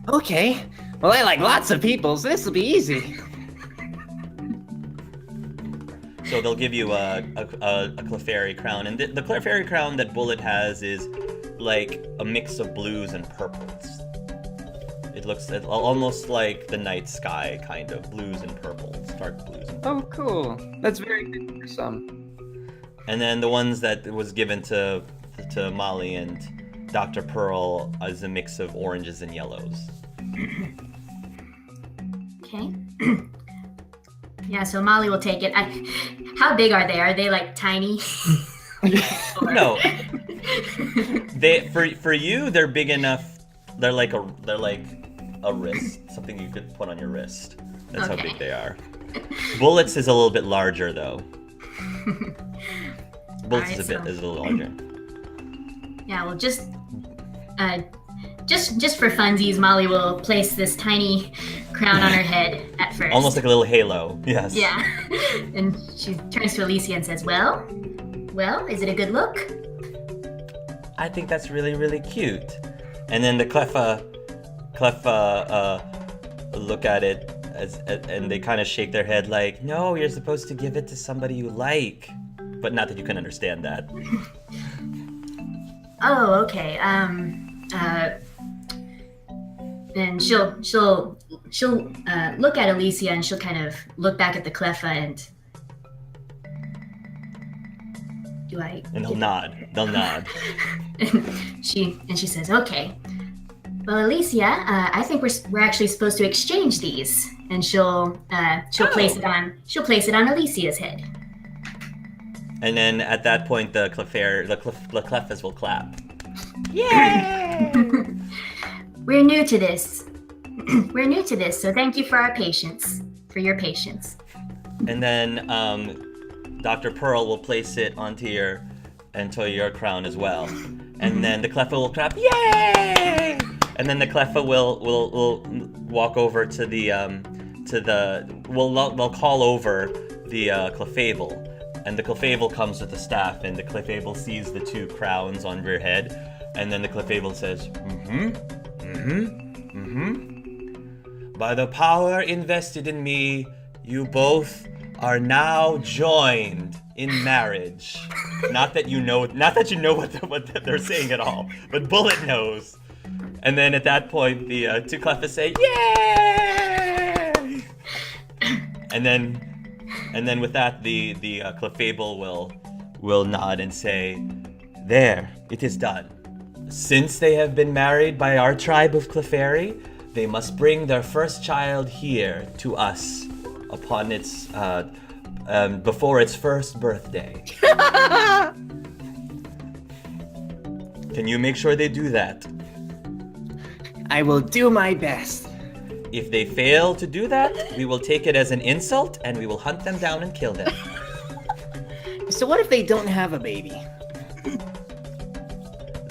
Okay. Well, I like lots of people, so this will be easy. So they'll give you a Clefairy crown, and the Clefairy crown that Bullet has is like a mix of blues and purples. It looks almost like the night sky, kind of blues and purples, dark blues and Oh, purples. cool. That's very good for some. And then the ones that was given to Molly and Dr. Pearl is a mix of oranges and yellows. Okay. Yeah, so Molly will take it. How big are they? Are they like tiny? No, for you they're big enough. They're like a wrist, something you could put on your wrist. That's how big they are. Bullets is a little bit larger though. Bullets is a little larger. Yeah, well, just for funsies, Molly will place this tiny crown on her head at first. Almost like a little halo. Yes. Yeah, and she turns to Elesea and says, "Well, is it a good look?" I think that's really, really cute. And then the Cleffa look at it and they kind of shake their head like, "No, you're supposed to give it to somebody you like." But not that you can understand that. Oh, okay. And she'll look at Elesea and she'll kind of look back at the Cleffa and And they'll nod. They'll nod. and she says, "Okay. Well, Elesea, I think we're actually supposed to exchange these." And she'll place it on Alesea's head. And then at that point, the Cleffas will clap. Yay! We're new to this. So thank you for your patience. And then Dr. Pearl will place it onto your crown as well. And then the Cleffa will clap, yay! And then the Cleffa will walk over to they'll call over the Clefable. And the Clefable comes with the staff, and the Clefable sees the two crowns on your head, and then the Clefable says, By the power invested in me, you both are now joined in marriage. Not that you know what they're saying at all, but Bullet knows. And then at that point, the two Cleffas say, yay! And then with that, the Clefable will nod and say, there, it is done. Since they have been married by our tribe of Clefairy, they must bring their first child here to us upon its before its first birthday. Can you make sure they do that? I will do my best. If they fail to do that, we will take it as an insult and we will hunt them down and kill them. So what if they don't have a baby?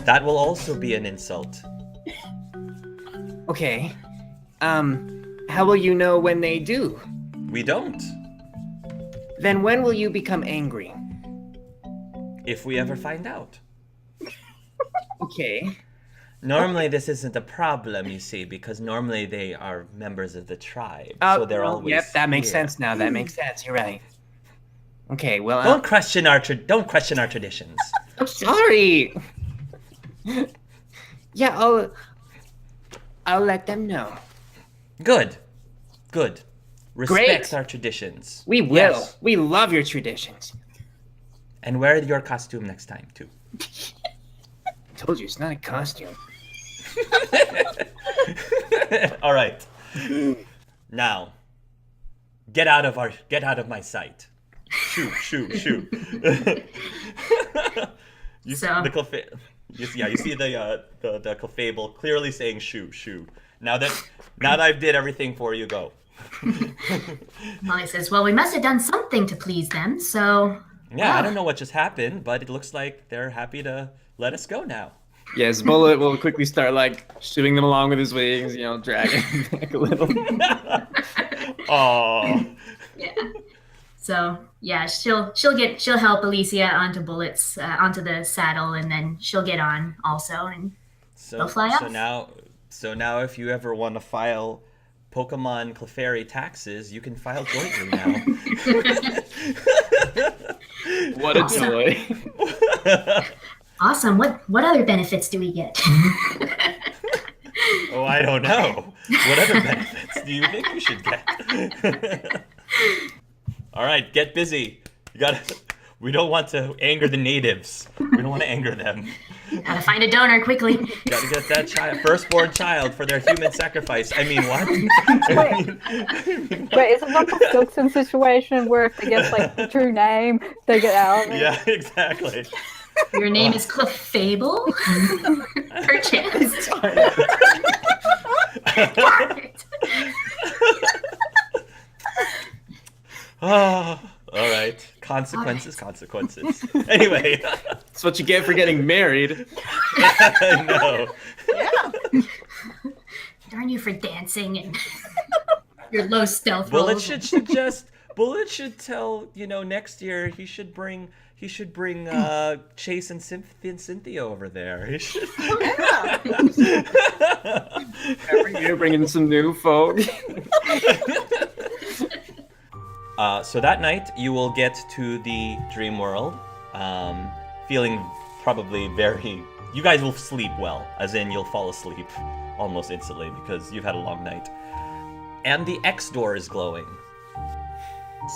That will also be an insult. Okay. How will you know when they do? We don't. Then when will you become angry? If we ever find out. Okay. Normally this isn't a problem, you see, because normally they are members of the tribe. So they're always Yep, that makes here. sense now. That makes sense. You're right. Okay, well, Don't question our traditions. I'm sorry. Yeah, I'll let them know. Good. Respect Great. our traditions. We will. Yes. We love your traditions. And wear your costume next time too. Told you it's not a costume. All right. Now, get out of my sight. Shoo. You see the Clefable clearly saying shoo. Now that I've did everything for you, go. Molly says, "Well, we must have done something to please them, so..." Yeah, I don't know what just happened, but it looks like they're happy to let us go now. Yes, Bullet will quickly start shooting them along with his wings, dragging them back a little. Oh. Yeah. So yeah, she'll help Elesea onto Bullet's onto the saddle, and then she'll get on also, and they'll fly off. So now So now if you ever want to file Pokemon Clefairy taxes, you can file jointly now. What a joy. Awesome. What other benefits do we get? Oh, I don't know. What other benefits do you think you should get? All right, get busy. We don't want to anger the natives. We don't want to anger them. Gotta find a donor quickly. Gotta get that firstborn child for their human sacrifice. I mean, what? Wait, is it like a Stilton situation where if they get like the true name, they get out? Yeah, exactly. Your name is Clefable? Perchance. Oh, all right. Consequences. Anyway. That's what you get for getting married. No. Yeah. Darn you for dancing and your low stealth Bullet rolls. should suggest. Bullet should tell, next year he should bring Chase and Cynthia over there. He should. Yeah. Every year bringing some new folk. So that night you will get to the dream world, feeling probably very. You guys will sleep well, as in you'll fall asleep almost instantly because you've had a long night. And the X door is glowing.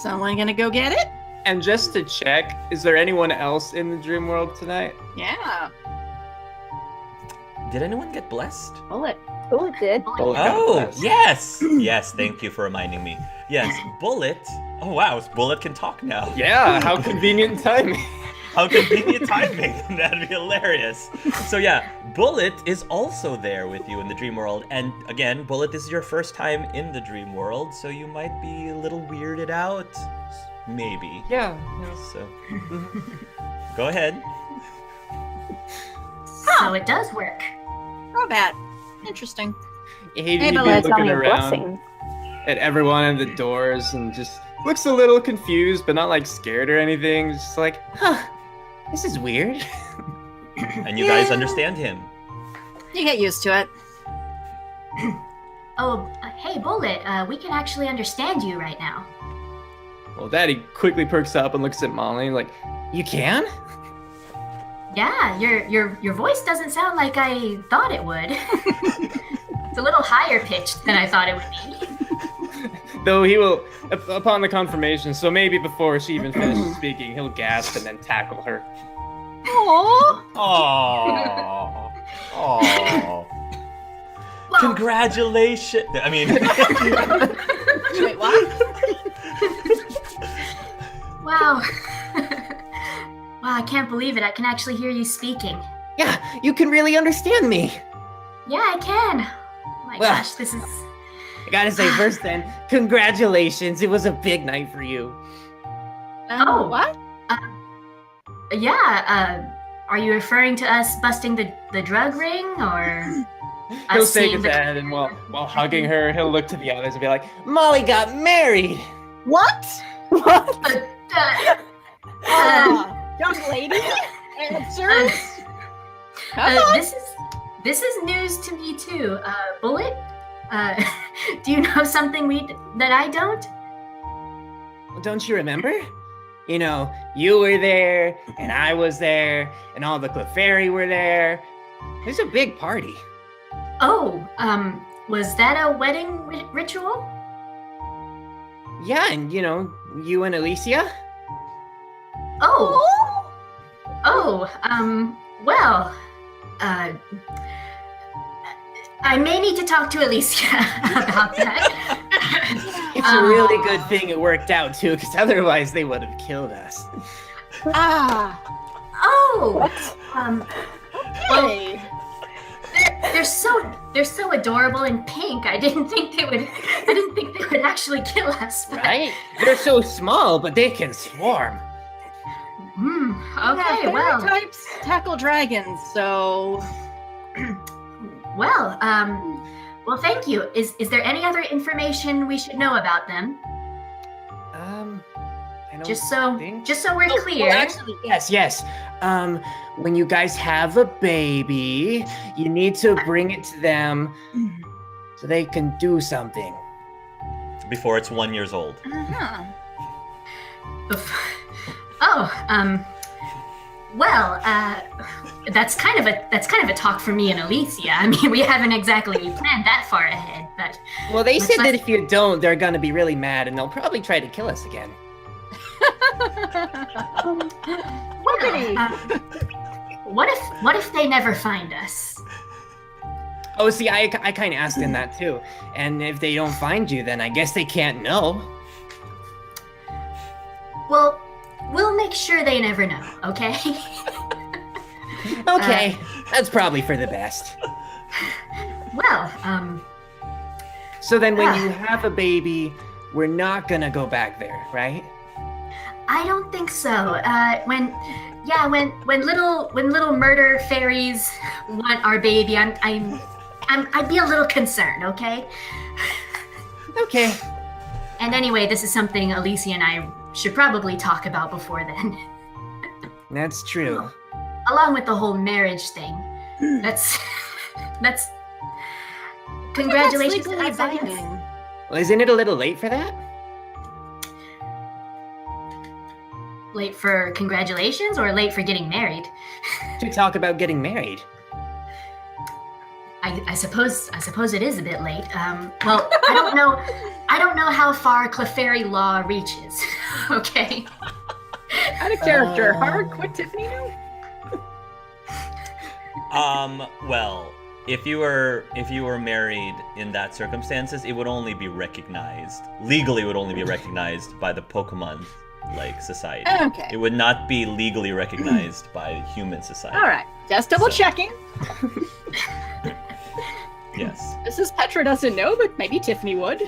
Someone gonna go get it? And just to check, is there anyone else in the dream world tonight? Yeah. Did anyone get blessed? Bullet. Bullet did. Bullet got Oh, blessed. yes! Yes, thank you for reminding me. Yes, Bullet. Oh, wow, Bullet can talk now. Yeah, how convenient timing. How convenient timing. That'd be hilarious. So yeah, Bullet is also there with you in the dream world. And again, Bullet, this is your first time in the dream world, so you might be a little weirded out. Maybe. Yeah. So, go ahead. So it does work. Not bad. Interesting. He'd Hey, be Bullet, That's looking only a around blessing. at everyone at the doors and just looks a little confused, but not like scared or anything. Just like, huh, this is weird. And you guys understand him. You get used to it. Hey, Bullet, we can actually understand you right now. Well, Daddy quickly perks up and looks at Molly like, you can? Yeah, your voice doesn't sound like I thought it would. It's a little higher pitched than I thought it would be. Though he will, upon the confirmation, so maybe before she even finishes speaking, he'll gasp and then tackle her. Aww. Aww. Aww. Well, Congratulations. I mean. Wait, what? wow. Wow, I can't believe it. I can actually hear you speaking. Yeah, you can really understand me. Yeah, I can. Oh my Well, gosh, this is... I gotta say first then, congratulations. It was a big night for you. Oh. What? Yeah, are you referring to us busting the drug ring, or... He'll us shake seeing his the- head and while hugging her, he'll look to the others and be like, Molly got married. What? What? Young lady? Answers? Come on. This is news to me too. Bullet, do you know something that I don't? Well, don't you remember? You know, you were there, and I was there, and all the Clefairy were there. It was a big party. Oh, was that a wedding ritual? Yeah, and you know, you and Elesea? Well, I may need to talk to Elesea about that. It's a really good thing it worked out, too, because otherwise they would have killed us. Oh, well, Hey. they're so adorable and pink. I didn't think they would actually kill us. But, Right? They're so small, but they can swarm. Okay, Yeah, well, fairy types tackle dragons, so... well, thank you. Is there any other information we should know about them? I don't just so think- we're Oh, clear. well, actually, yes. When you guys have a baby, you need to bring it to them so they can do something. Before it's 1 year old. Uh-huh. Well, that's kind of a talk for me and Elesea. I mean, we haven't exactly planned that far ahead, but Well, they Let's said not- that if you don't, they're gonna be really mad and they'll probably try to kill us again. Tiffany. what if they never find us? Oh, see, I kind of asked them that too. And if they don't find you, then I guess they can't know. Well, we'll make sure they never know, okay? Okay, that's probably for the best. Well, So then when you have a baby, we're not gonna go back there, right? I don't think so. When little murder fairies want our baby, I'd be a little concerned, okay? Okay. And anyway, this is something Elesea and I should probably talk about before then. That's true. Along with the whole marriage thing. That's congratulations to That's us, I legally guess. binding. Well, isn't it a little late for that? Late for congratulations or late for getting married? To talk about getting married. I suppose it is a bit late. Well, I don't know how far Clefairy law reaches. Okay. Out of character. Hard. What Tiffany know? Well, if you were married in that circumstances, it would only be recognized legally. It would only be recognized by the Pokemon society. Okay. It would not be legally recognized by human society. All right. Just double So- checking. Yes, Mrs. Petra doesn't know, but maybe Tiffany would.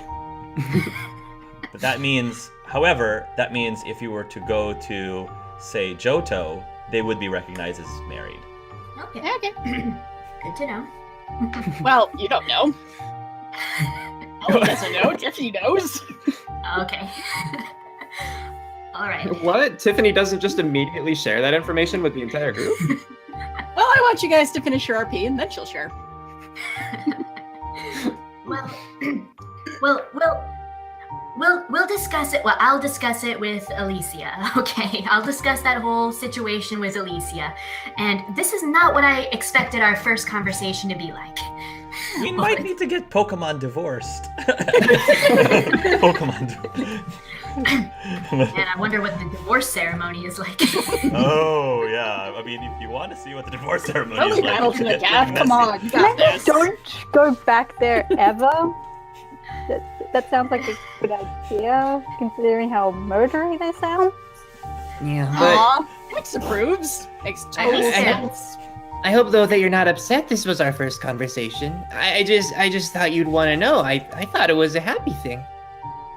but that means, however, if you were to go to, say, Johto, they would be recognized as married. Okay. Okay. Good to know. Well, you don't know. Molly doesn't know. Tiffany knows. Okay. All right. What? Tiffany doesn't just immediately share that information with the entire group? Well, I want you guys to finish your RP, and then she'll share. We'll discuss it. Well, I'll discuss it with Elesea. Okay, I'll discuss that whole situation with Elesea. And this is not what I expected our first conversation to be like. We might need to get Pokemon divorced. And I wonder what the divorce ceremony is like. Oh yeah, I mean, if you want to see what the divorce ceremony Only is like, battle to the get death. messy. Come on, you got Maybe this. don't go back there ever. That sounds like a good idea, considering how murdery they sound. Yeah, but Aw, X approves. Makes total sense. I hope though that you're not upset this was our first conversation. I just thought you'd want to know. I thought it was a happy thing.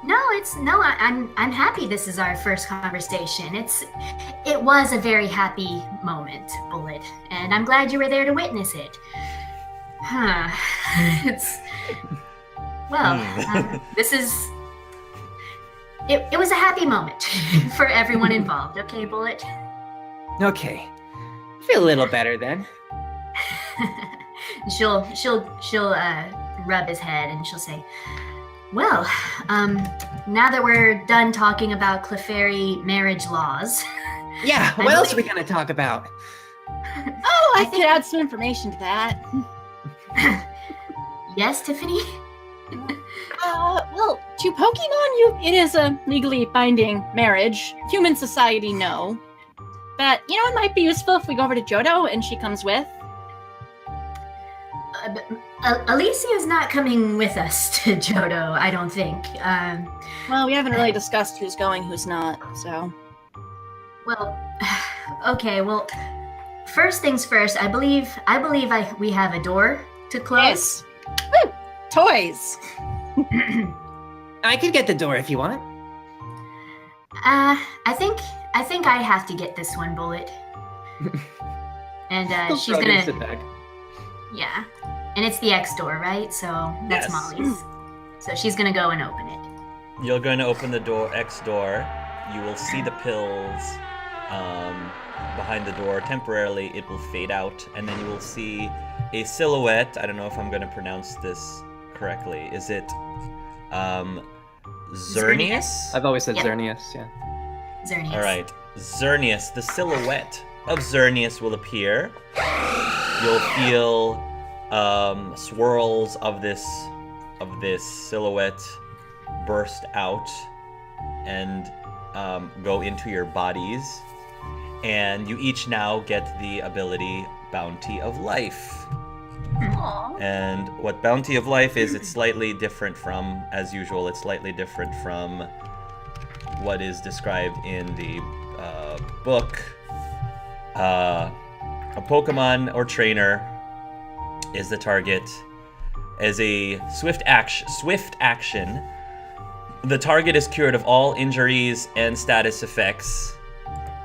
I'm happy this is our first conversation. It was a very happy moment, Bullet, and I'm glad you were there to witness it. Huh. This is it was a happy moment for everyone involved, okay, Bullet? Okay. Feel a little better then. She'll rub his head and she'll say, well, now that we're done talking about Clefairy marriage laws. Yeah, I what else are we believe- gonna talk about? Oh, I could add some information to that. Yes, Tiffany? Well, to Pokemon, it is a legally binding marriage. Human society, no. But, it might be useful if we go over to Johto and she comes with. Alicia's not coming with us to Johto, I don't think. Well, we haven't really discussed who's going, who's not, so. Well, okay, well, first things first, I believe we have a door to close. Woo! Toys! I could get the door if you want. I think I have to get this one, Bullet. And He'll she's shrug and gonna, sit back. yeah. And it's the X door, right? So that's Yes. Molly's. So she's gonna go and open it. You're going to open the door, X door, you will see the pills behind the door. Temporarily, it will fade out, and then you will see a silhouette. I don't know if I'm going to pronounce this correctly. Is it Xerneas? I've always said Yep. Xerneas, yeah. Xerneas. All right, Xerneas. The silhouette of Xerneas will appear. You'll feel swirls of this silhouette burst out and go into your bodies, and you each now get the ability Bounty of Life. Aw. And what Bounty of Life is, it's slightly different from, as usual, it's slightly different from what is described in the book. A Pokemon or trainer is the target. As a swift action, the target is cured of all injuries and status effects.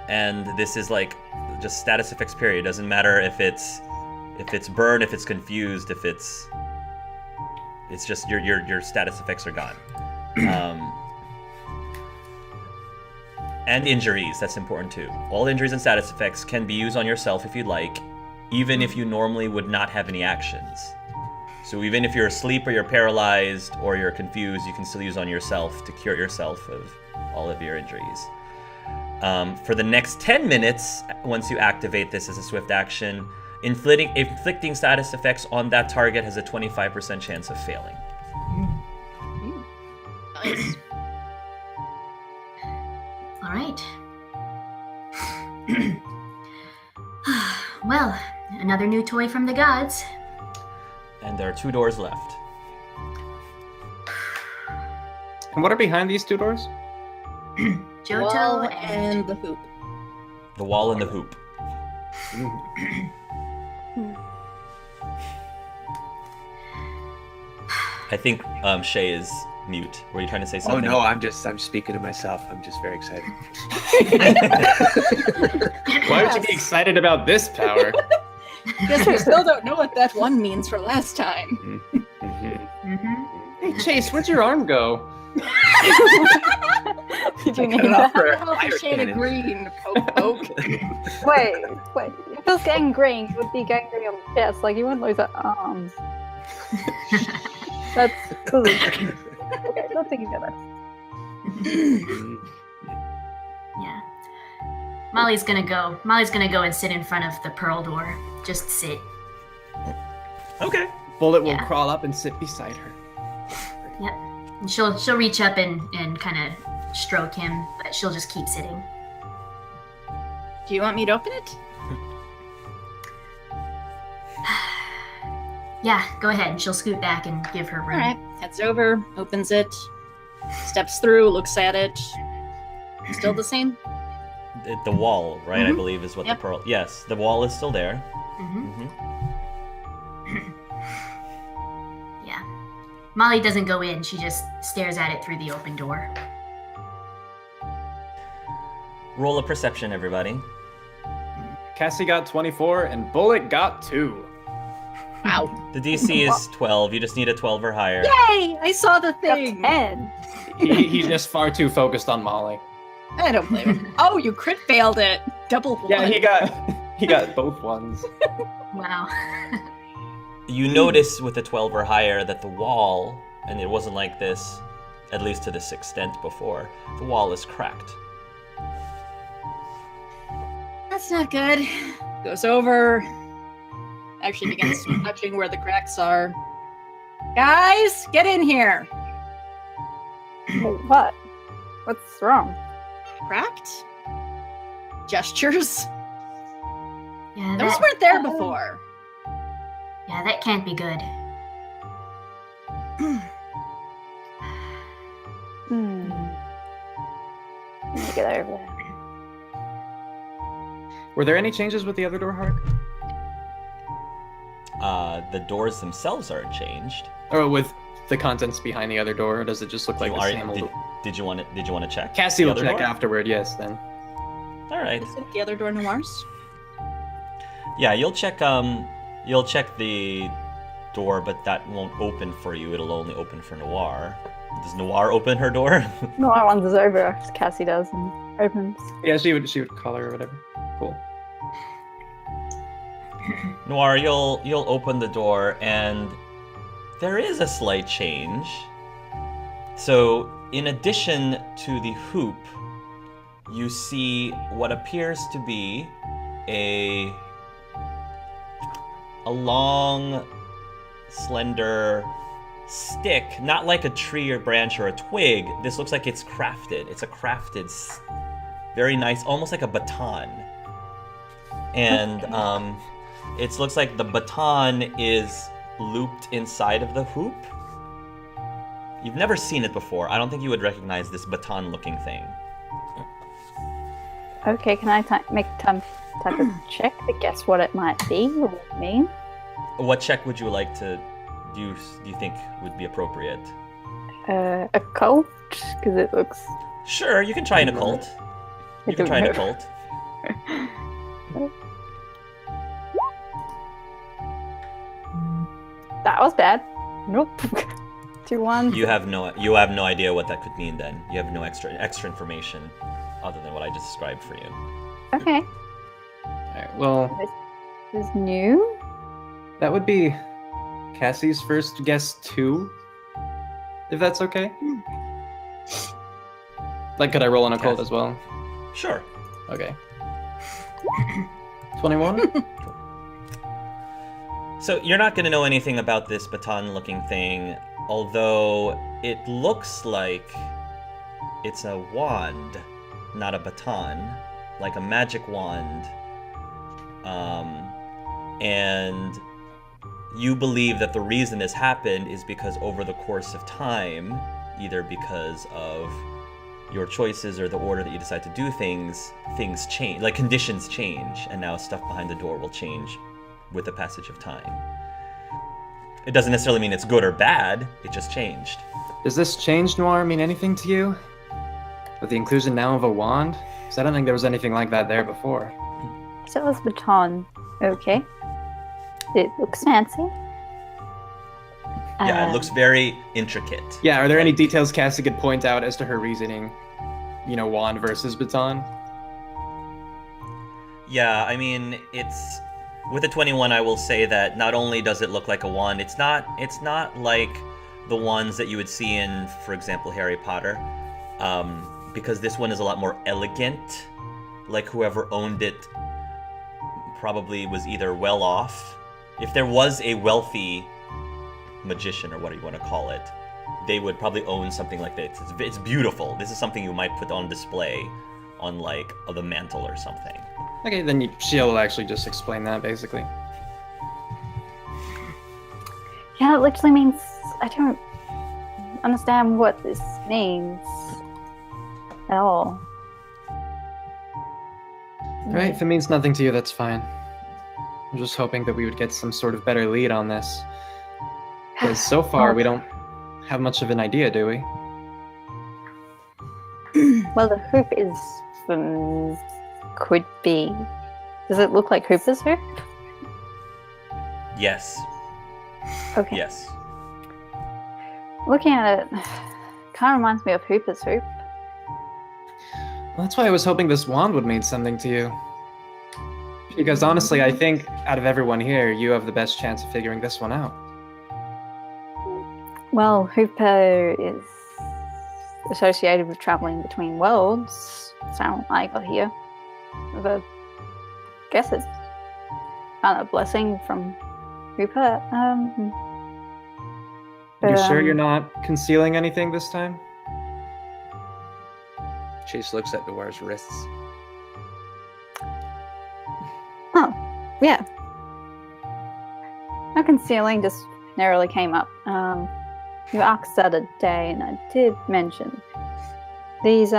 And this is like just status effects period. Doesn't matter if it's burn, if it's confused, if it's just your status effects are gone. And injuries, that's important too. All injuries and status effects can be used on yourself if you'd like, even if you normally would not have any actions. So even if you're asleep or you're paralyzed or you're confused, you can still use on yourself to cure yourself of all of your injuries. For the next 10 minutes, once you activate this as a swift action, inflicting status effects on that target has a 25% chance of failing. Nice. All right. Well, another new toy from the gods. And there are 2 doors left. And what are behind these 2 doors? Johto Wall and and the hoop. The wall and the hoop. I think Shay is mute. Were you trying to say Oh something? no, I'm speaking to myself. I'm just very excited. Why would you be excited about this power? Guess we still don't know what that one means for last time. Hey, Chase, where'd your arm go? Did you I name cut it off that? for a How fire a shade of cannon. green. Poke, poke. Wait. If it was gangrene, you would be gangrene on the chest. Like, you wouldn't lose an arm. That's cool. Okay, let's think of it. yeah. Molly's gonna go and sit in front of the pearl door. Just sit. Okay. Bullet will Yeah. crawl up and sit beside her. Yep. And she'll reach up and kind of stroke him, but she'll just keep sitting. Do you want me to open it? Yeah, go ahead. And she'll scoot back and give her room. Alright. Heads over, opens it, steps through, looks at it. Still the same? The wall, right? I Mhm. believe is what Yep. the pearl. Yes, the wall is still there. hmm hmm Yeah. Molly doesn't go in. She just stares at it through the open door. Roll a perception, everybody. Cassie got 24 and Bullet got 2. Wow. The DC is 12. You just need a 12 or higher. Yay! I saw the Got thing! 10. He's just far too focused on Molly. I don't blame him. Oh, you crit failed it! Double one. Yeah, he got both ones. Wow. You notice with a 12 or higher that the wall, and it wasn't like this, at least to this extent before, the wall is cracked. That's not good. Goes over. Actually begins touching where the cracks are. Guys, get in here! Wait, what? What's wrong? Cracked? Gestures? Yeah, Those that, weren't there before. yeah, that can't be good. Let me get over there. Were there any changes with the other door, Hark? The doors themselves aren't changed. Or with the contents behind the other door? Or does it just look like You the are- same old... did you want to check? Cassie the will other check door? afterward, yes, then. All right. Is it the other door noirs? Yeah, you'll check the door, but that won't open for you. It'll only open for Noir. Does Noir open her door? No, our one's over. Cassie does and opens. Yeah, she would call her or whatever. Cool. Noir, you'll open the door, and there is a slight change. So, in addition to the hoop, you see what appears to be a long, slender stick, not like a tree or branch or a twig. This looks like it's crafted. It's a crafted, very nice, almost like a baton. And it looks like the baton is looped inside of the hoop. You've never seen it before. I don't think you would recognize this baton-looking thing. Okay, can I make type of check to guess what it might be or what it mean? What check would you like to do you think would be appropriate? Occult? Because it looks... Sure, you can try an occult. You can try an occult. That was bad. Nope. 2 1. You have no idea what that could mean then. You have no extra information other than what I just described for you. Okay. Alright, well, This is new. that would be Cassie's first guess too. If that's okay. Like, could I roll an occult Cassie. as well? Sure. Okay. 21? So you're not going to know anything about this baton-looking thing, although it looks like it's a wand, not a baton, like a magic wand. And you believe that the reason this happened is because over the course of time, either because of your choices or the order that you decide to do things change, like conditions change, and now stuff behind the door will change with the passage of time. It doesn't necessarily mean it's good or bad, it just changed. Does this change, Noir, mean anything to you? With the inclusion now of a wand? Because I don't think there was anything like that there before. So it was baton. Okay. It looks fancy. Yeah, it looks very intricate. Yeah, are there any details Cassie could point out as to her reasoning? You know, wand versus baton? Yeah, I mean, it's... With a 21, I will say that not only does it look like a wand, it's not like the wands that you would see in, for example, Harry Potter, because this one is a lot more elegant. Like whoever owned it probably was either well off. If there was a wealthy magician, or whatever you want to call it, they would probably own something like this. It's beautiful. This is something you might put on display on like the mantle or something. Okay, then she'll actually just explain that, basically. Yeah, it literally means I don't understand what this means at all. Alright, if it means nothing to you, that's fine. I'm just hoping that we would get some sort of better lead on this. Because so far, we don't have much of an idea, do we? Well, the hoop is could be. Does it look like Hooper's hoop? Yes. Okay. Yes. Looking at it, kind of reminds me of Hooper's hoop. Well, that's why I was hoping this wand would mean something to you. Because honestly, I think out of everyone here, you have the best chance of figuring this one out. Well, Hooper is associated with traveling between worlds. Sound like I hear. I guess it's kind of a blessing from Hooper. You sure you're not concealing anything this time? Chase looks at Noir's wrists. Oh, yeah. No concealing, just narrowly came up. You asked that a day, and I did mention these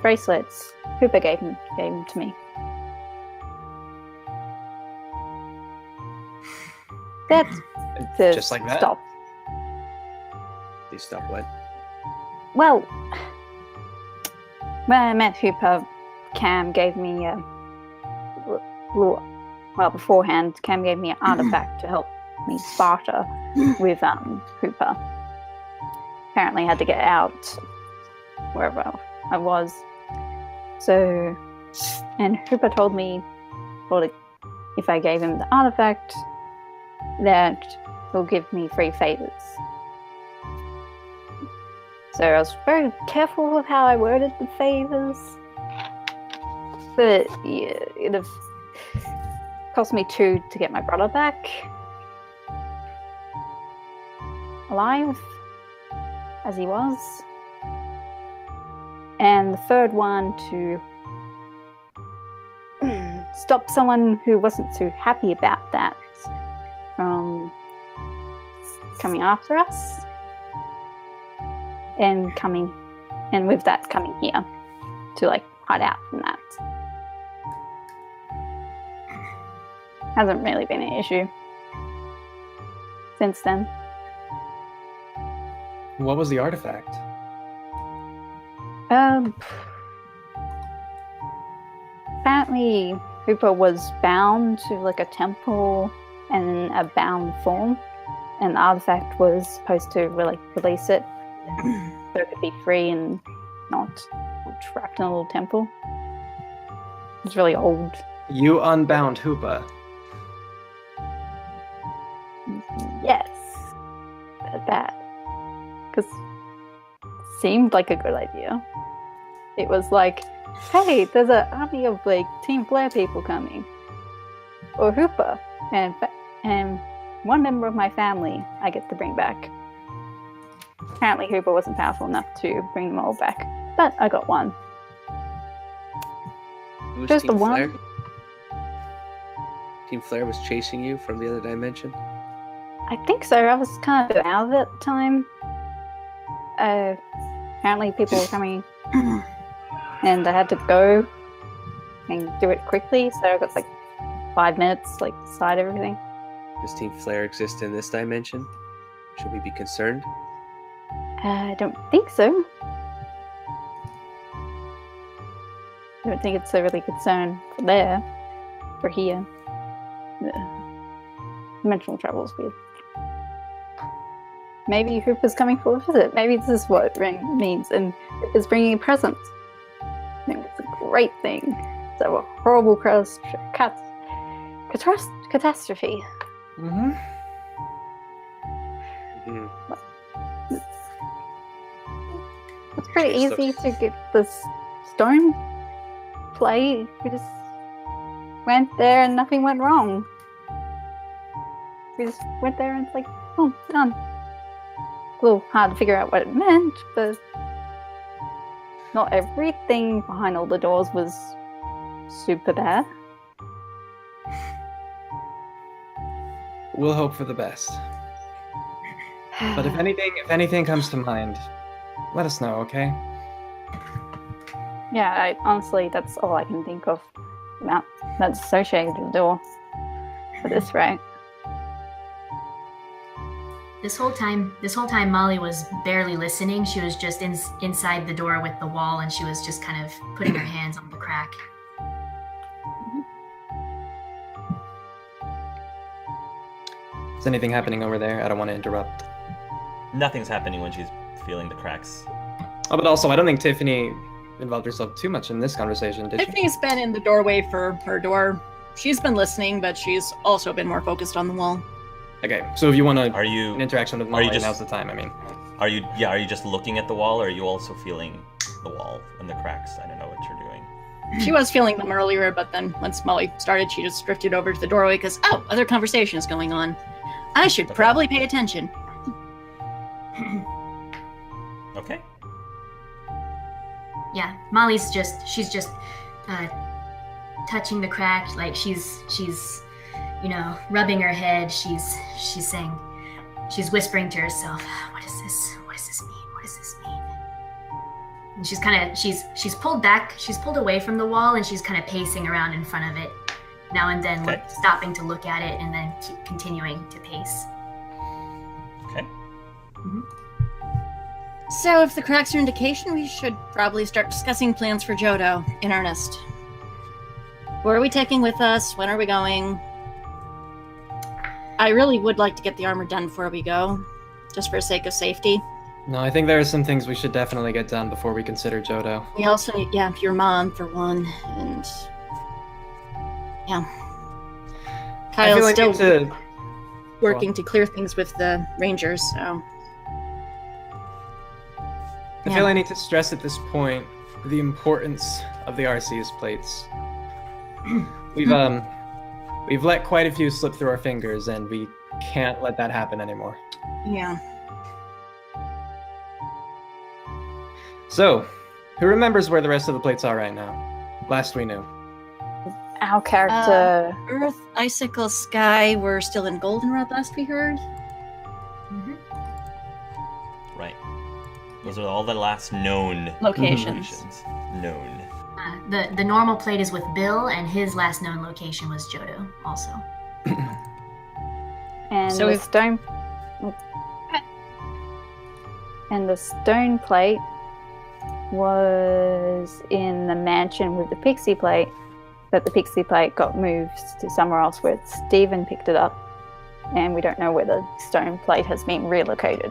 bracelets. Hooper gave them to me. That's to Just like that? stop. They stop what? Well, when I met Hooper, Cam gave me a little. Well, beforehand, Cam gave me an artifact to help me barter with Hooper. Apparently had to get out wherever I was. So, and Hooper told me, well, if I gave him the artifact, that he'll give me 3 favors. So I was very careful with how I worded the favors. But yeah, it'd have cost me 2 to get my brother back alive, as he was. And the third one to stop someone who wasn't too happy about that from coming after us and with that coming here to like hide out from that. Hasn't really been an issue since then. What was the artifact? Apparently Hooper was bound to like a temple in a bound form, and the artifact was supposed to release it so it could be free and not trapped in a little temple. It's really old. You unbound Hoopa. Yes. That. Because it seemed like a good idea. It was like, hey, there's an army of like Team Flare people coming. Or Hooper. And one member of my family I get to bring back. Apparently Hooper wasn't powerful enough to bring them all back. But I got one. Who was Just Team the one? Flare? Team Flare was chasing you from the other dimension? I think so. I was kind of out of it at the time. Apparently people were coming and I had to go and do it quickly, so I got like 5 minutes, like decide everything. Does Team Flare exist in this dimension? Should we be concerned? I don't think so. I don't think it's a really concern for there, for here. The dimensional travel is weird. Maybe Hooper's coming for a visit. Maybe this is what ring means, and Hooper's bringing a present. I think it's a great thing. So a horrible catastrophe. Mm-hmm. Hmm. It's pretty Yes, easy to get this stone play. We just went there and nothing went wrong. We just went there and it's like, oh, done. A little hard to figure out what it meant, but not everything behind all the doors was super bad. We'll hope for the best. But if anything comes to mind, let us know, okay? Yeah, honestly, that's all I can think of about that's associated with the door for this right. This whole time, Molly was barely listening. She was just inside the door with the wall, and she was just kind of putting her hands on the crack. Is anything happening over there? I don't want to interrupt. Nothing's happening when she's feeling the cracks. Oh, but also, I don't think Tiffany involved herself too much in this conversation, did she? Tiffany's been in the doorway for her door. She's been listening, but she's also been more focused on the wall. Okay, so if you want Are you an interaction with Molly, just- now's the time, I mean. Are you just looking at the wall, or are you also feeling the wall and the cracks? I don't know what you're doing. She was feeling them earlier, but then once Molly started, she just drifted over to the doorway because, other conversation is going on. I should Okay. probably pay attention. Okay. Yeah, Molly's just touching the crack, like she's rubbing her head. She's saying, she's whispering to herself, what does this mean? What does this mean? And she's pulled back, she's pulled away from the wall, and she's kind of pacing around in front of it, now and then, Okay. stopping to look at it and then keep continuing to pace. Okay. So if the cracks are indication, we should probably start discussing plans for Johto in earnest. Where are we taking with us? When are we going? I really would like to get the armor done before we go, just for sake of safety. No, I think there are some things we should definitely get done before we consider Johto. We also need, your mom for one, and yeah, I feel Kyle's I still need to. working to clear things with the rangers. So I feel I need to stress at this point the importance of the Arceus plates. We've let quite a few slip through our fingers, and we can't let that happen anymore. yeah. So, who remembers where the rest of the plates are right now? Last we knew. Our character. Earth, Icicle, Sky were still in Goldenrod last we heard. Right. Those are all the last known Locations. locations. Known. The normal plate is with Bill, and his last known location was Johto, also. And So the if- stone. And the stone plate was in the mansion with the pixie plate, but the pixie plate got moved to somewhere else where Stephen picked it up, and we don't know where the stone plate has been relocated.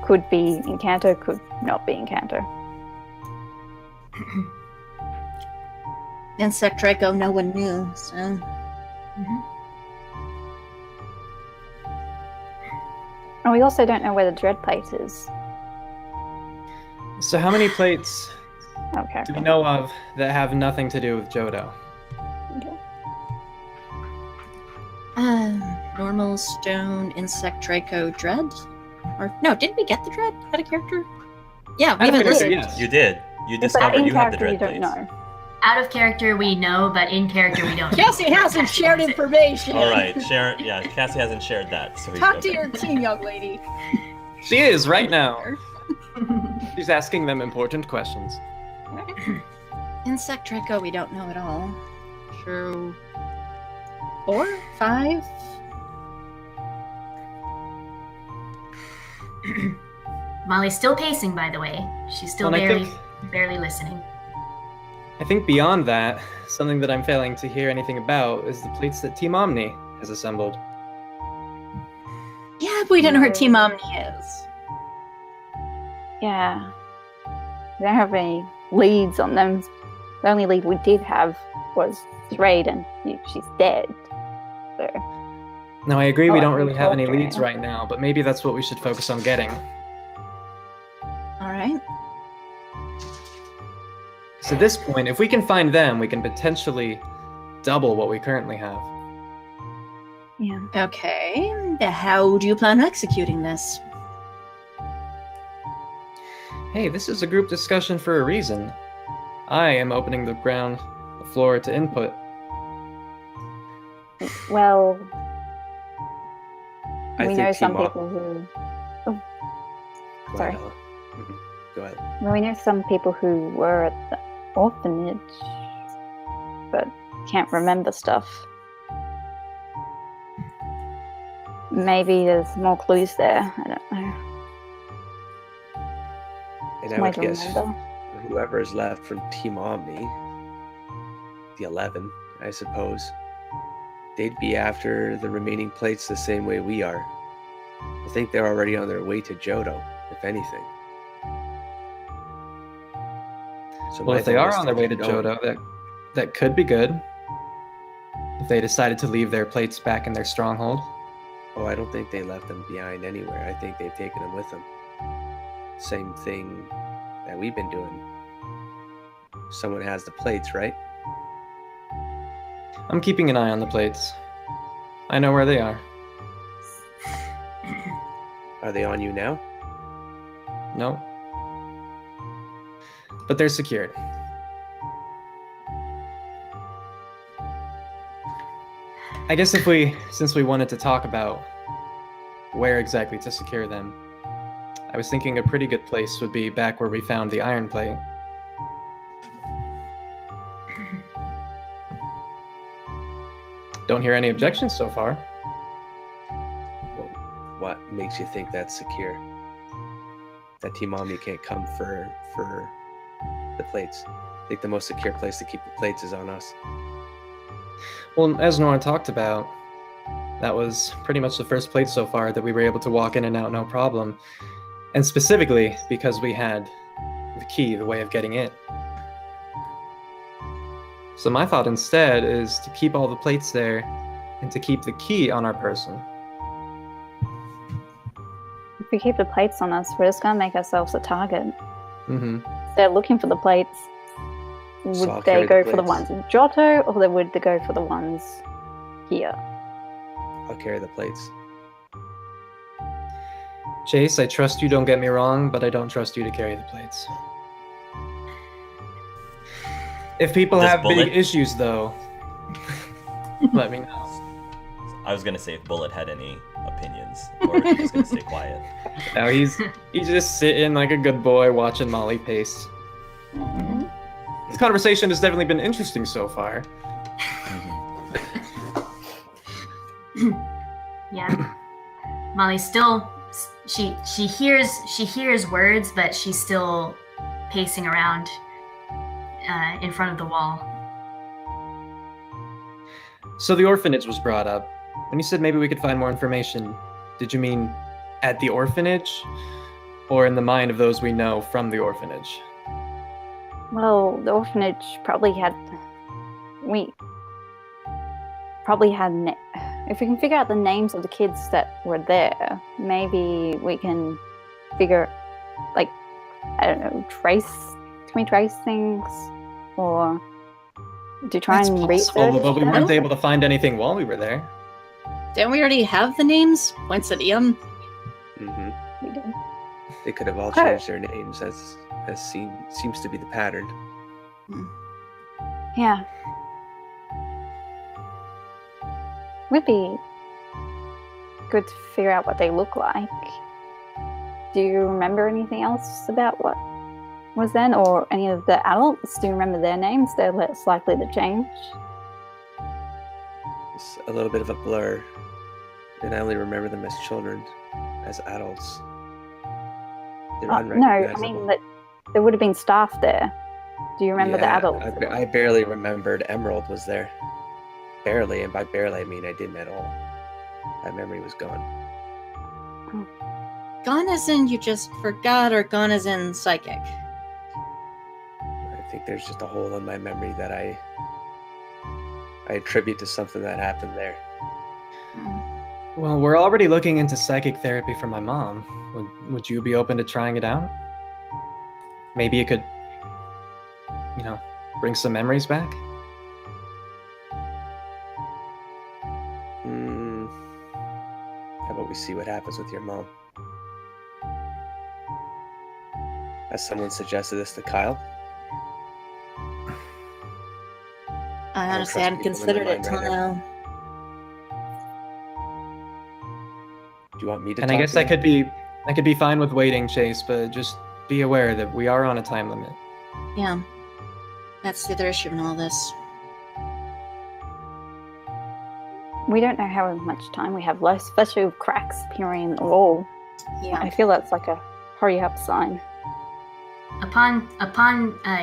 Could be in Kanto, could not be in Kanto. Insect Draco, no one knew, so. And we also don't know where the dread plate is. So, how many plates Okay. do we know of that have nothing to do with Johto? Normal, Stone, Insect Draco, Dread? Or, no, didn't we get the Dread out of character? Yeah, we Out of have it character, listed. yes. You did. You But discovered in you have the character, dread you don't plates. know. Out of character, we know, but in character, we don't. Cassie hasn't shared information. All right, Sharon. Yeah, Cassie hasn't shared that. So Talk to your team, young lady. She is right now. She's asking them important questions. Insect Draco, we don't know at all. True. 4? 5? Molly's still pacing, by the way. She's still Well, and I barely listening. I think beyond that, something that I'm failing to hear anything about is the plates that Team Omni has assembled. Yeah, but we don't know who Team Omni is. Yeah. We don't have any leads on them. The only lead we did have was Raid, and she's dead. So, Now, I agree we Oh, don't really have any okay. leads right now, but maybe that's what we should focus on getting. Alright. So at this point, if we can find them, we can potentially double what we currently have. yeah. Okay. How do you plan on executing this? Hey, this is a group discussion for a reason. I am opening the floor to input. Well, I we think know some Team people who. Go sorry. ahead, Ella. Go ahead. Well, we know some people who were at the orphanage, but can't remember stuff. Maybe there's more clues there. I don't know. And I Some way would to guess remember. whoever is left from Team Omni, the 11, I suppose, they'd be after the remaining plates the same way we are. I think they're already on their way to Johto, if anything. So Well, my if they thing are is on their way to keep going. Johto, that could be good. If they decided to leave their plates back in their stronghold. Oh, I don't think they left them behind anywhere. I think they've taken them with them. Same thing that we've been doing. Someone has the plates, right? I'm keeping an eye on the plates. I know where they are. Are they on you now? No. But they're secured. I guess since we wanted to talk about where exactly to secure them, I was thinking a pretty good place would be back where we found the iron plate. Don't hear any objections so far. Well, what makes you think that's secure? That Team Omni can't come for the plates. I think the most secure place to keep the plates is on us. Well, as Nora talked about, that was pretty much the first plate so far that we were able to walk in and out no problem. And specifically because we had the key, the way of getting in. So my thought instead is to keep all the plates there and to keep the key on our person. If we keep the plates on us, we're just going to make ourselves a target. Mm-hmm. If they're looking for the plates, So I'll would they carry the go for the plates. ones in Johto, or would they go for the ones here? I'll carry the plates. Chase, I trust you, don't get me wrong, but I don't trust you to carry the plates. If people Does have Bullet- big issues, though, let me know. I was gonna say if Bullet had any opinions, or if he's gonna stay quiet. No, he's just sitting like a good boy watching Molly pace. This conversation has definitely been interesting so far. Yeah. Molly's still she hears words, but she's still pacing around in front of the wall. So the orphanage was brought up. When you said maybe we could find more information, did you mean at the orphanage? Or in the mind of those we know from the orphanage? Well, the orphanage probably had. If we can figure out the names of the kids that were there, maybe we can figure, like, I don't know, can we trace things? Or to try That's and possible, research but we them? weren't able to find anything while we were there. Didn't we already have the names? Poinsettium? Mm-hmm. We did. They could have all Oh. changed their names, as seems to be the pattern. Yeah. Would be good to figure out what they look like. Do you remember anything else about what was then, or any of the adults? Do you remember their names? They're less likely to change. It's a little bit of a blur, and I only remember them as children. As adults, they're No, I unrecognizable. mean that there would have been staff there. Do you remember the Yeah, adults? I barely remembered Emerald was there. Barely, and by barely I mean I didn't at all. That memory was gone. Gone as in you just forgot, or gone as in psychic? I think there's just a hole in my memory that I attribute to something that happened there. Well, we're already looking into psychic therapy for my mom. Would you be open to trying it out? Maybe it could, bring some memories back? How about we see what happens with your mom? Has someone suggested this to Kyle? I don't honestly trust hadn't people in considered their it mind till right now. now. Do you want me to And I talk guess to I him? could be fine with waiting, Chase, but just be aware that we are on a time limit. Yeah. That's the other issue in all this. We don't know how much time we have left, especially with cracks appearing in the wall. Yeah. I feel that's like a hurry up sign. Upon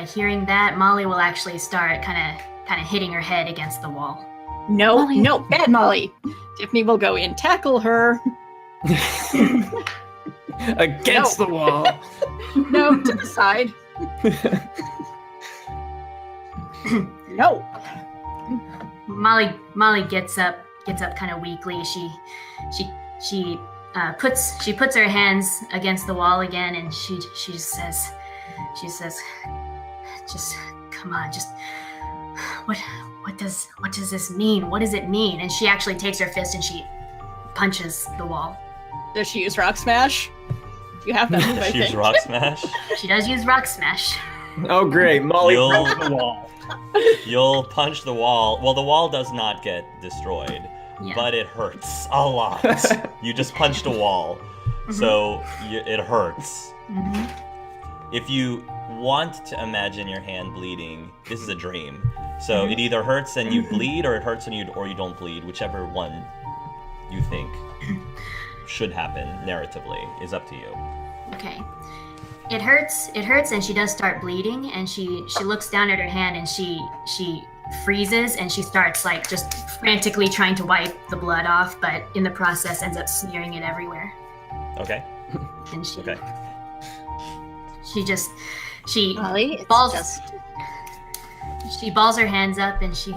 hearing that, Molly will actually start kind of hitting her head against the wall. No, Molly. no, bad Molly. Tiffany will go in, tackle her. Against the wall. No, to the side. No. Molly gets up kind of weakly. She puts her hands against the wall again, and she says, just come on, just what does this mean? What does it mean? And she actually takes her fist and she punches the wall. Does she use rock smash? You have that move, I She used think. rock smash. She does use rock smash. Oh, great. Molly You'll- broke the wall. You'll punch the wall. Well, the wall does not get destroyed, Yeah. but it hurts a lot. You just punched a wall, so it hurts. Mm-hmm. If you want to imagine your hand bleeding, this is a dream. So it either hurts and you bleed, or it hurts and you don't bleed. Whichever one you think should happen narratively is up to you. Okay. It hurts, and she does start bleeding, and she looks down at her hand, and she freezes and she starts like just frantically trying to wipe the blood off, but in the process ends up smearing it everywhere. Okay. And she Okay. she Molly, it's balls just she balls her hands up and she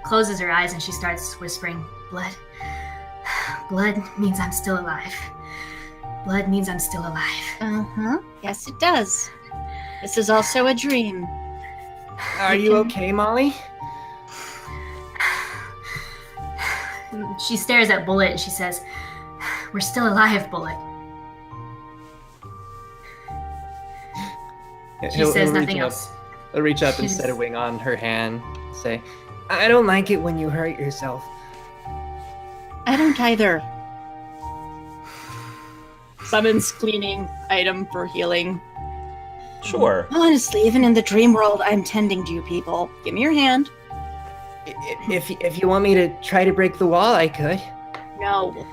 closes her eyes and she starts whispering, blood means I'm still alive. Blood means I'm still alive. uh-huh. Yes, it does. This is also a dream. Are you okay, Molly? She stares at Bullet and she says, we're still alive, Bullet. She says nothing else. He'll reach up and She's- set a wing on her hand, say, I don't like it when you hurt yourself. I don't either. Summons cleaning item for healing. Sure. Honestly, even in the dream world, I'm tending to you people. Give me your hand. If you want me to try to break the wall, I could. No.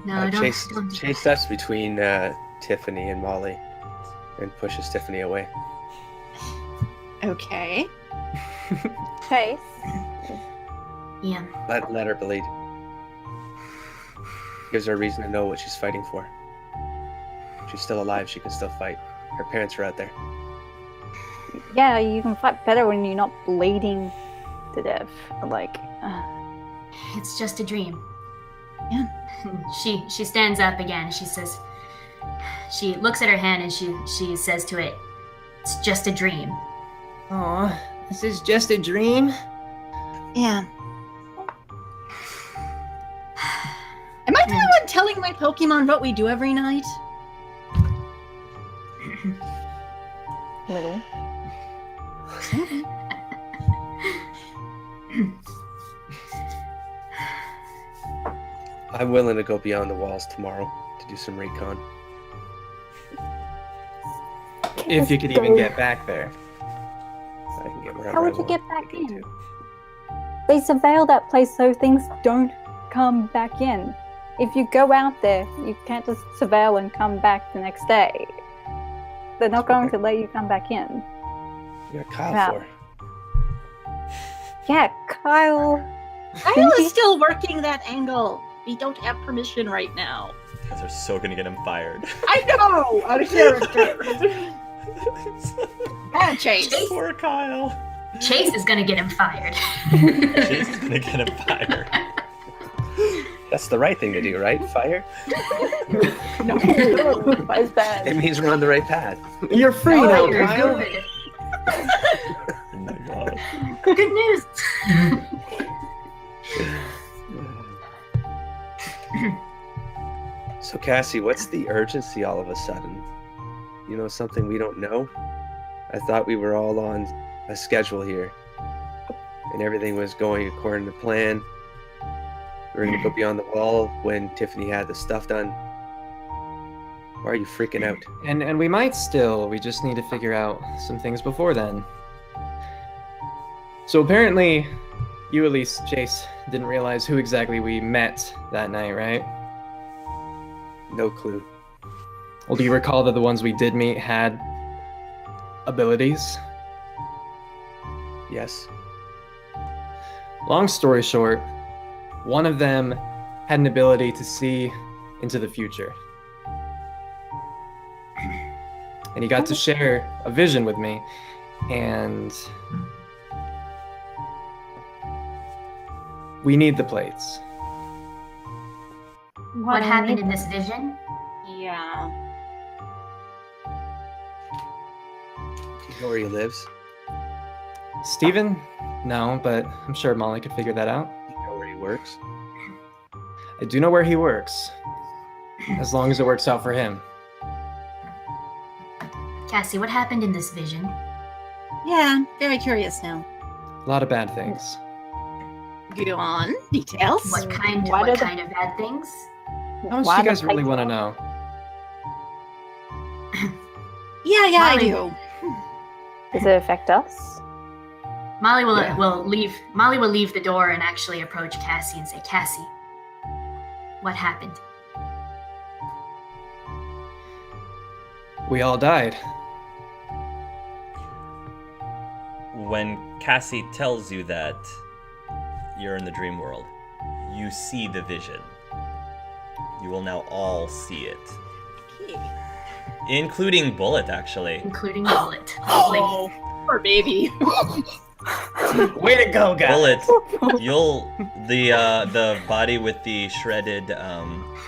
No, Chase don't do that. steps between Tiffany and Molly and pushes Tiffany away. Okay. Chase, Yeah. Let her bleed. Gives her a reason to know what she's fighting for. She's still alive, she can still fight. Her parents are out there. yeah, you can fight better when you're not bleeding to death. Like, It's just a dream. Yeah. She stands up again. She says, she looks at her hand and she says to it, it's just a dream. Aw, this is just a dream? Yeah. Am I the only one telling my Pokemon what we do every night? little. I'm willing to go beyond the walls tomorrow to do some recon. if you could even get back there. I can get wherever How would I you want. get back I need in? to. They surveil that place so things don't come back in. If you go out there, you can't just surveil and come back the next day. They're not going to let you come back in. You got Kyle Yeah. for. Yeah, Kyle. Kyle is still working that angle. We don't have permission right now. Guys are so gonna get him fired. I know! Out of character. Bad Chase. Poor Kyle. Chase is gonna get him fired. Chase is gonna get him fired. That's the right thing to do, right? Fire? No, it's bad. It means we're on the right path. You're free No, now, you're Kyle. good. Oh my god. Good news. So, Cassie, what's the urgency all of a sudden? You know something we don't know? I thought we were all on a schedule here, and everything was going according to plan. We were going to go beyond the wall when Tiffany had the stuff done. Why are you freaking out? And we might still, we just need to figure out some things before then. So apparently, you at least, Chase, didn't realize who exactly we met that night, right? No clue. Well, do you recall that the ones we did meet had abilities? Yes. Long story short, one of them had an ability to see into the future. And he got to share a vision with me, and we need the plates. What happened in this vision? Yeah. Do you know where he lives? Steven? No, but I'm sure Molly could figure that out. Do you know where he works? I do know where he works, as long as it works out for him. Cassie, what happened in this vision? Yeah, very curious now. A lot of bad things. Go on. Details. What kind Why did the- of bad things? How much do Why you the guys really plates- want to know? Yeah, I Molly. do. Does it affect us? Molly will Yeah. will leave the door and actually approach Cassie and say, Cassie, what happened? We all died. when Cassie tells you that you're in the dream world, you see the vision. You will now all see it. Including Bullet, actually. Including Bullet. Lovely. Oh, poor baby. Way to go, guys. Bullet, the body with the shredded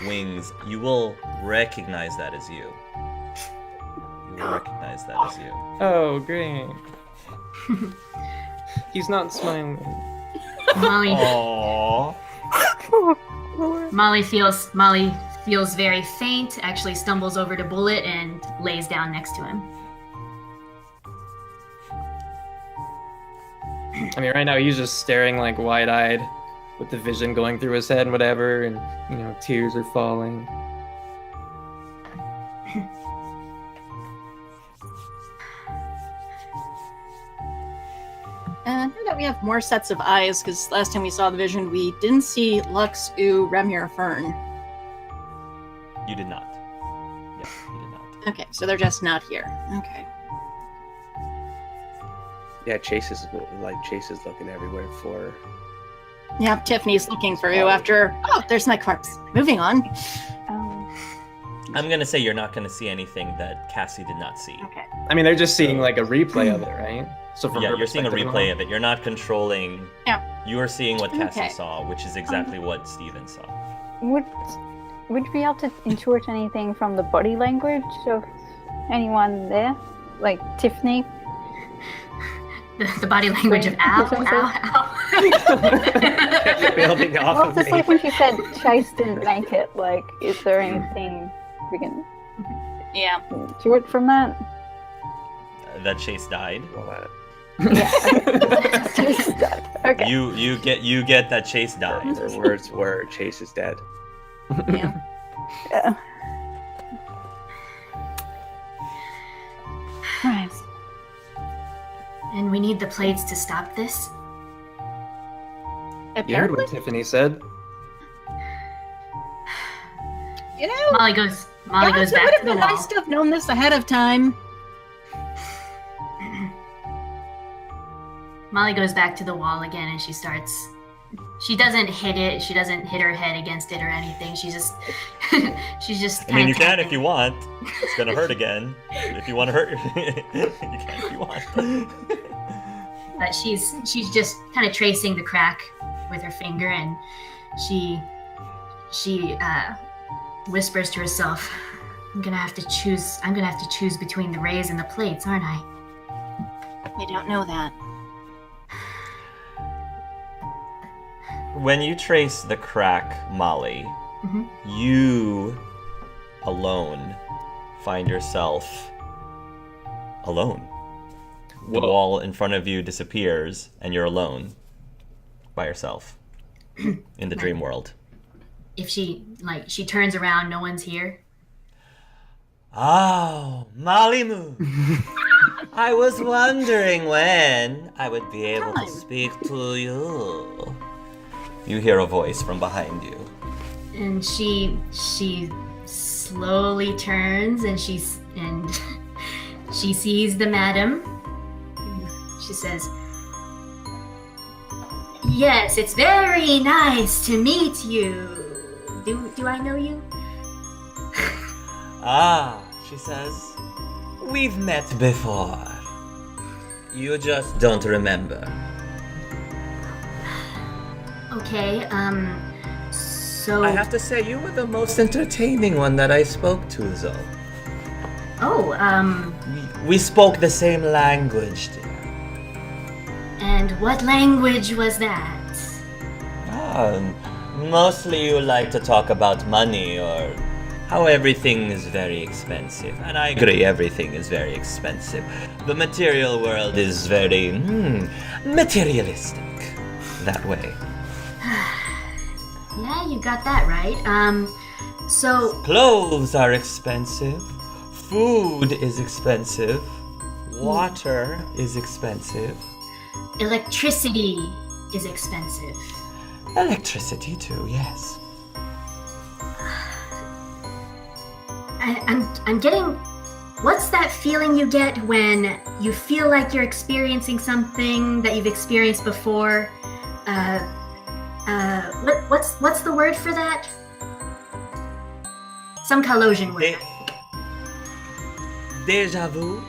wings, you will recognize that as you. You will recognize that as you. Oh, great. He's not smiling. Molly. Aww. Molly feels very faint, actually stumbles over to Bullet and lays down next to him. I mean, right now he's just staring like wide-eyed with the vision going through his head and whatever, and, you know, tears are falling. Now that we have more sets of eyes, because last time we saw the vision, we didn't see Lux, U, Remir, or Fern. You did not. Yeah, you did not. Okay, so they're just not here. Okay. Yeah, Chase is looking everywhere for. Yeah, Tiffany's looking for you after. Oh, there's my corpse. Moving on. I'm gonna say you're not gonna see anything that Cassie did not see. Okay. I mean, they're just seeing like a replay of it, right? So from Yeah, her you're seeing a perspective, replay of it. You're not controlling. Yeah. You are seeing what Cassie Okay. saw, which is exactly what Steven saw. Would you be able to intuit anything from the body language of anyone there? Like Tiffany? The body language of Al. building off Well, of just me. like when she said Chase didn't make it, like, is there anything we can Yeah. intuit from that? That Chase died. Well, Chase died. Okay. You get that Chase died. the words were Chase is dead. Yeah. Yeah. Right. And we need the plates to stop this. You heard Apparently, what Tiffany said. you know, Molly goes it would back have to the been wall. nice to have known this ahead of time. Molly goes back to the wall again and she doesn't hit it. She doesn't hit her head against it or anything. She's just I mean, you can if you want. It's gonna hurt again. If you want to hurt, you can if you want. But she's just kind of tracing the crack with her finger, and she whispers to herself, I'm gonna have to choose between the rays and the plates, aren't I? We don't know that. When you trace the crack, Molly, Mhm. you alone find yourself alone. The Whoa. wall in front of you disappears, and you're alone by yourself in the dream world. If she turns around, no one's here. Oh, Molly Moo. I was wondering when I would be able to speak to you. You hear a voice from behind you. And she slowly turns and she sees the madam. She says, "Yes, it's very nice to meet you. Do I know you?" Ah, she says, we've met before. You just don't remember. Okay, so I have to say, you were the most entertaining one that I spoke to, though. oh, We spoke the same language, dear. and what language was that? Mostly you like to talk about money or how everything is very expensive. And I agree, everything is very expensive. The material world is very materialistic that way. Yeah, you got that right. So Clothes are expensive. Food is expensive. Water is expensive. electricity is expensive. Electricity too, yes. I'm getting what's that feeling you get when you feel like you're experiencing something that you've experienced before? What's the word for that? Some Kalosian word. Deja vu?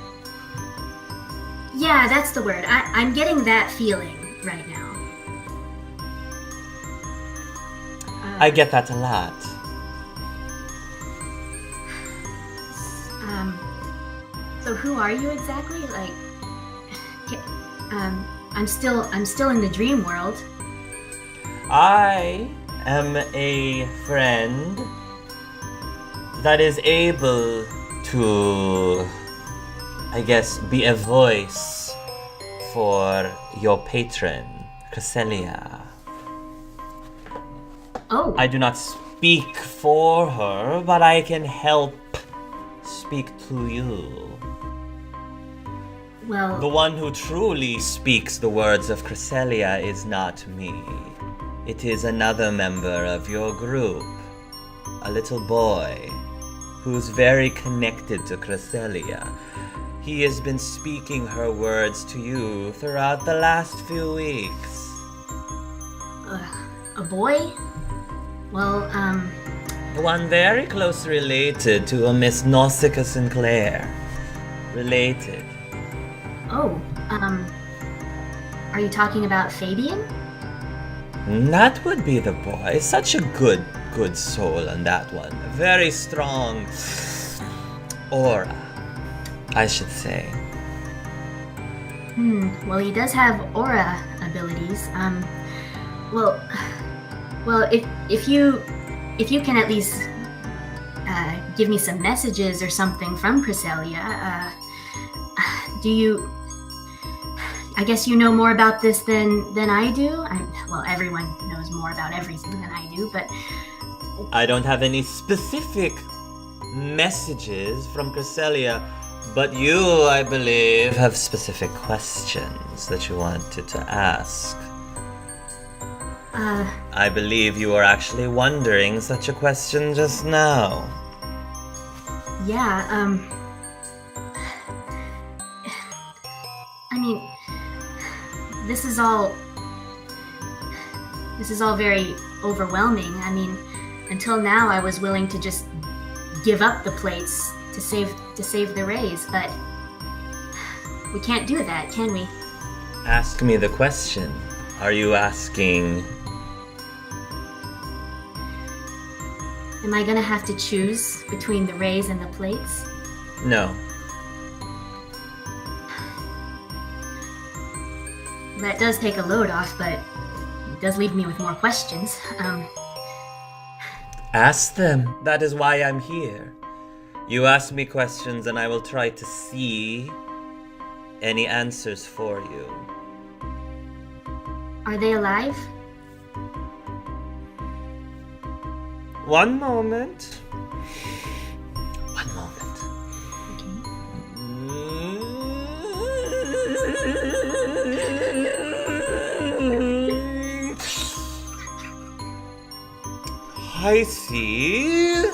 Yeah, that's the word. I'm getting that feeling right now. I get that a lot. So who are you exactly? Like, I'm still in the dream world. I am a friend that is able to, I guess, be a voice for your patron, Cresselia. Oh. I do not speak for her, but I can help speak to you. Well, The one who truly speaks the words of Cresselia is not me. It is another member of your group, a little boy who's very connected to Cresselia. He has been speaking her words to you throughout the last few weeks. a boy? Well, One very closely related to a Miss Nausicaa Sinclair. Related. oh, are you talking about Fabian? That would be the boy. Such a good soul on that one. A very strong aura, I should say. Well, he does have aura abilities. Well, if you can at least give me some messages or something from Cresselia, do you? I guess you know more about this than I do. Well, everyone knows more about everything than I do, but I don't have any specific messages from Cresselia, but you, I believe, have specific questions that you wanted to ask. I believe you were actually wondering such a question just now. yeah, I mean, this is all very overwhelming. I mean, until now I was willing to just give up the plates to save the rays, but we can't do that, can we? Ask me the question. Are you asking... Am I gonna have to choose between the rays and the plates? No. That does take a load off, but it does leave me with more questions. Ask them. That is why I'm here. You ask me questions and I will try to see any answers for you. Are they alive? One moment. One moment. I see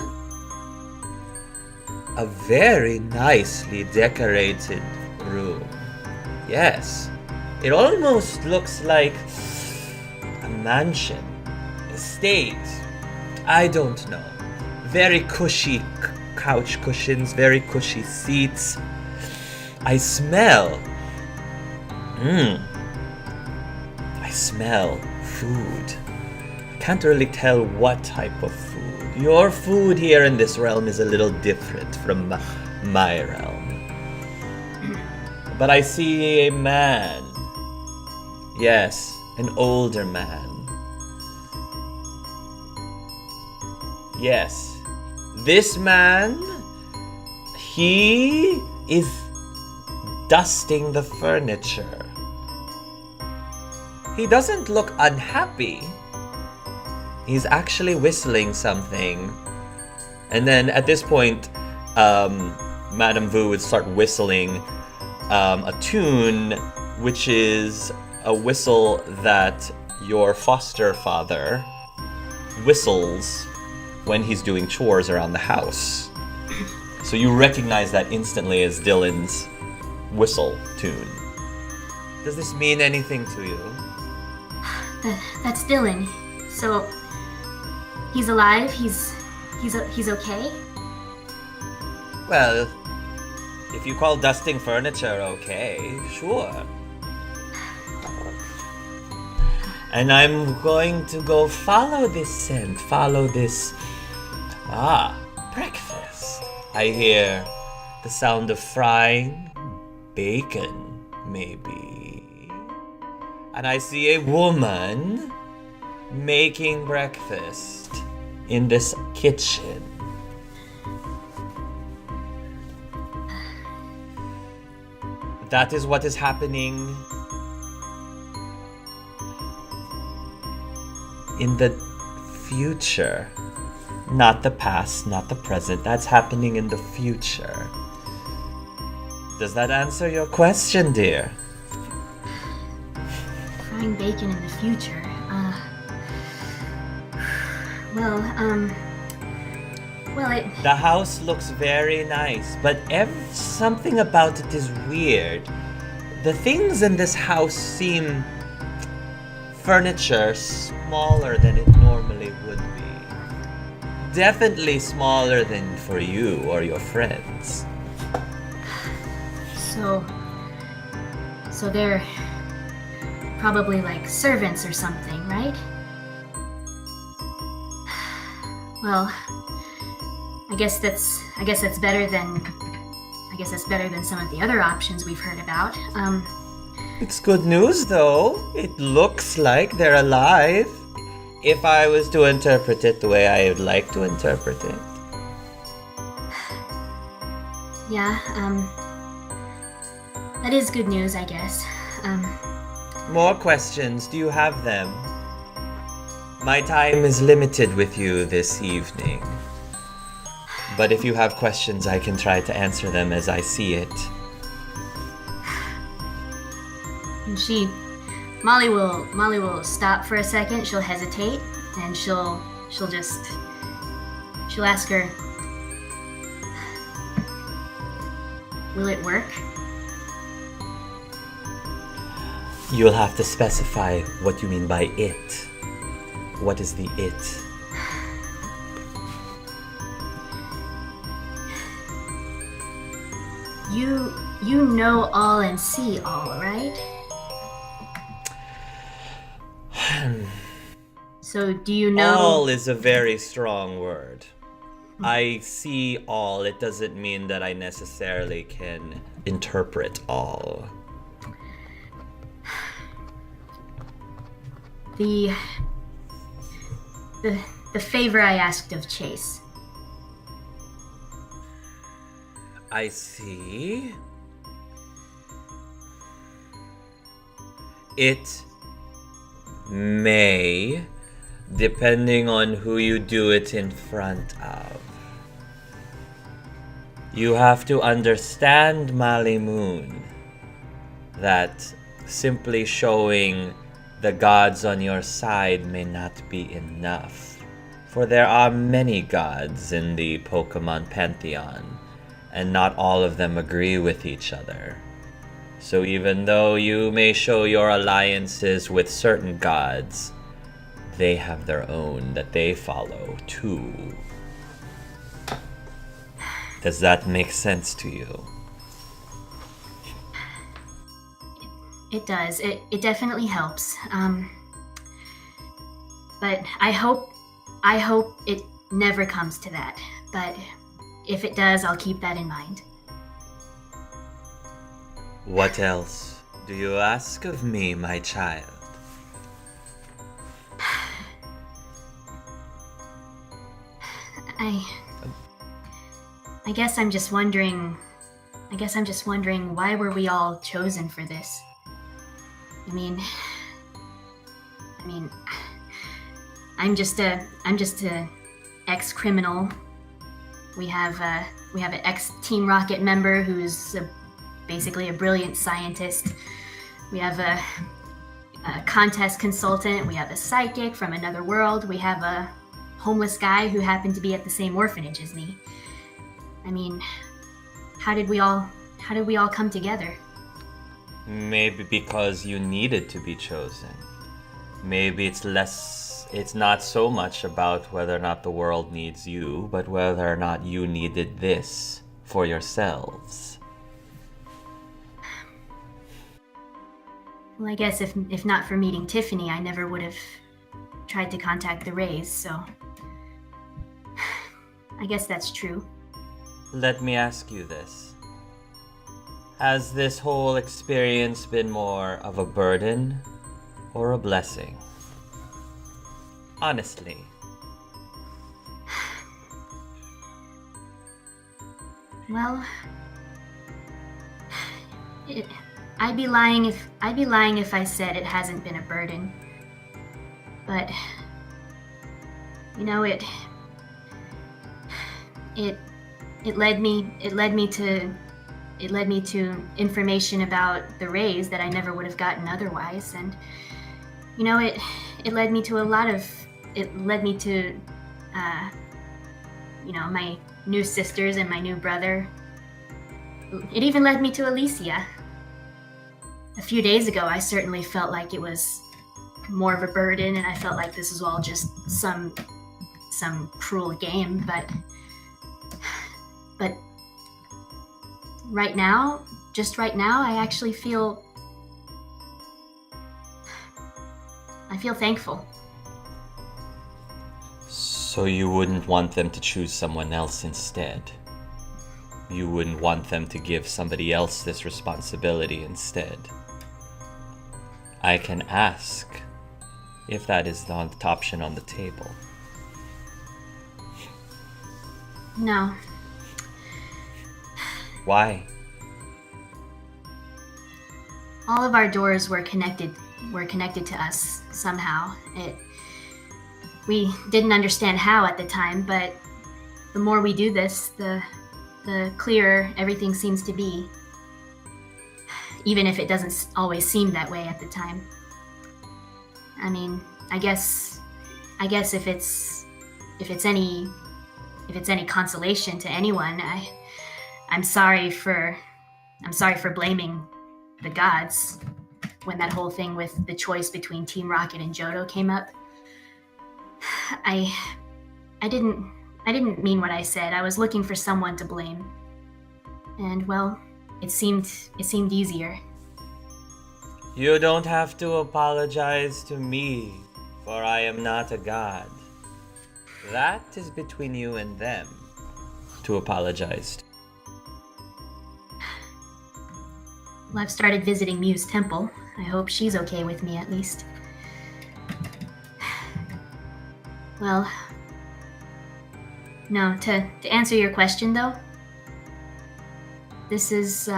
a very nicely decorated room. Yes, it almost looks like a mansion, estate. I don't know. Very cushy couch cushions, very cushy seats. I smell. I smell food. Can't really tell what type of food. Your food here in this realm is a little different from my realm. But I see a man. Yes, an older man. Yes, this man, he is dusting the furniture. He doesn't look unhappy. He's actually whistling something. And then at this point, Madame Vu would start whistling a tune, which is a whistle that your foster father whistles when he's doing chores around the house. So you recognize that instantly as Dylan's whistle tune. Does this mean anything to you? That's Dylan. So he's alive. He's okay. Well, if you call dusting furniture okay, sure. And I'm going to go follow this scent, follow this... breakfast. I hear the sound of frying bacon, maybe. And I see a woman making breakfast in this kitchen. That is what is happening in the future. Not the past, not the present. That's happening in the future. Does that answer your question, dear? Frying bacon in the future. The house looks very nice, but something about it is weird. The things in this house seem furniture smaller than it normally would be. Definitely smaller than for you or your friends. So they're probably like servants or something, right? Well, I guess that's better than some of the other options we've heard about. It's good news, though. It looks like they're alive. If I was to interpret it the way I would like to interpret it. Yeah, that is good news, I guess. More questions? Do you have them? My time is limited with you this evening. But if you have questions, I can try to answer them as I see it. And Molly will stop for a second. She'll hesitate, and she'll ask her, "Will it work?" You'll have to specify what you mean by it. What is the it? You know all and see all, right? So do you know... All is a very strong word. I see all. It doesn't mean that I necessarily can interpret all. The favor I asked of Chase. I see. It may, depending on who you do it in front of. You have to understand, Mali Moon, that simply showing the gods on your side may not be enough. For there are many gods in the Pokemon Pantheon, and not all of them agree with each other. So even though you may show your alliances with certain gods, they have their own that they follow too. Does that make sense to you? It does. It definitely helps. But I hope it never comes to that. But if it does, I'll keep that in mind. What else do you ask of me, my child? I guess I'm just wondering why were we all chosen for this? I mean, I'm just a ex-criminal. We have an ex-Team Rocket member who's basically a brilliant scientist. We have a contest consultant. We have a psychic from another world. We have a homeless guy who happened to be at the same orphanage as me. I mean, how did we all come together? Maybe because you needed to be chosen. Maybe it's not so much about whether or not the world needs you, but whether or not you needed this for yourselves. Well, I guess if not for meeting Tiffany, I never would have tried to contact the Rays, so I guess that's true. Let me ask you this. Has this whole experience been more of a burden or a blessing? Honestly. Well, I'd be lying if I said it hasn't been a burden. But you know, it led me to information about the Rays that I never would have gotten otherwise, and you know, it led me to you know, my new sisters and my new brother. It even led me to Elesea. A few days ago, I certainly felt like it was more of a burden, and I felt like this was all just some cruel game, but right now, I actually feel thankful. So you wouldn't want them to choose someone else instead? You wouldn't want them to give somebody else this responsibility instead? I can ask if that is the option on the table. No. Why? All of our doors were connected to us somehow. We didn't understand how at the time, but the more we do this, the clearer everything seems to be. Even if it doesn't always seem that way at the time. I mean, I guess if it's any consolation to anyone, I'm sorry for blaming the gods when that whole thing with the choice between Team Rocket and Johto came up. I didn't mean what I said. I was looking for someone to blame. And well, it seemed easier. You don't have to apologize to me, for I am not a god. That is between you and them to apologize. Well, I've started visiting Mew's temple. I hope she's okay with me at least. Well, no, to answer your question though, this is,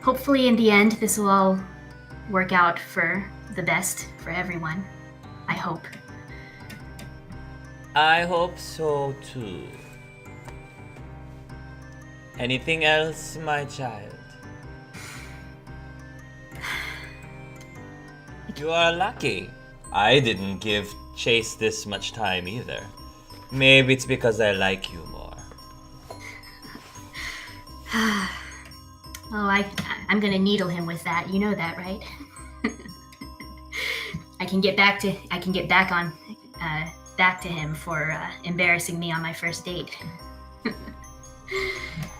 hopefully in the end this will all work out for the best for everyone. I hope. I hope so too. Anything else, my child? You are lucky. I didn't give Chase this much time either. Maybe it's because I like you more. Oh, I'm gonna needle him with that. You know that, right? I can get back to him for embarrassing me on my first date.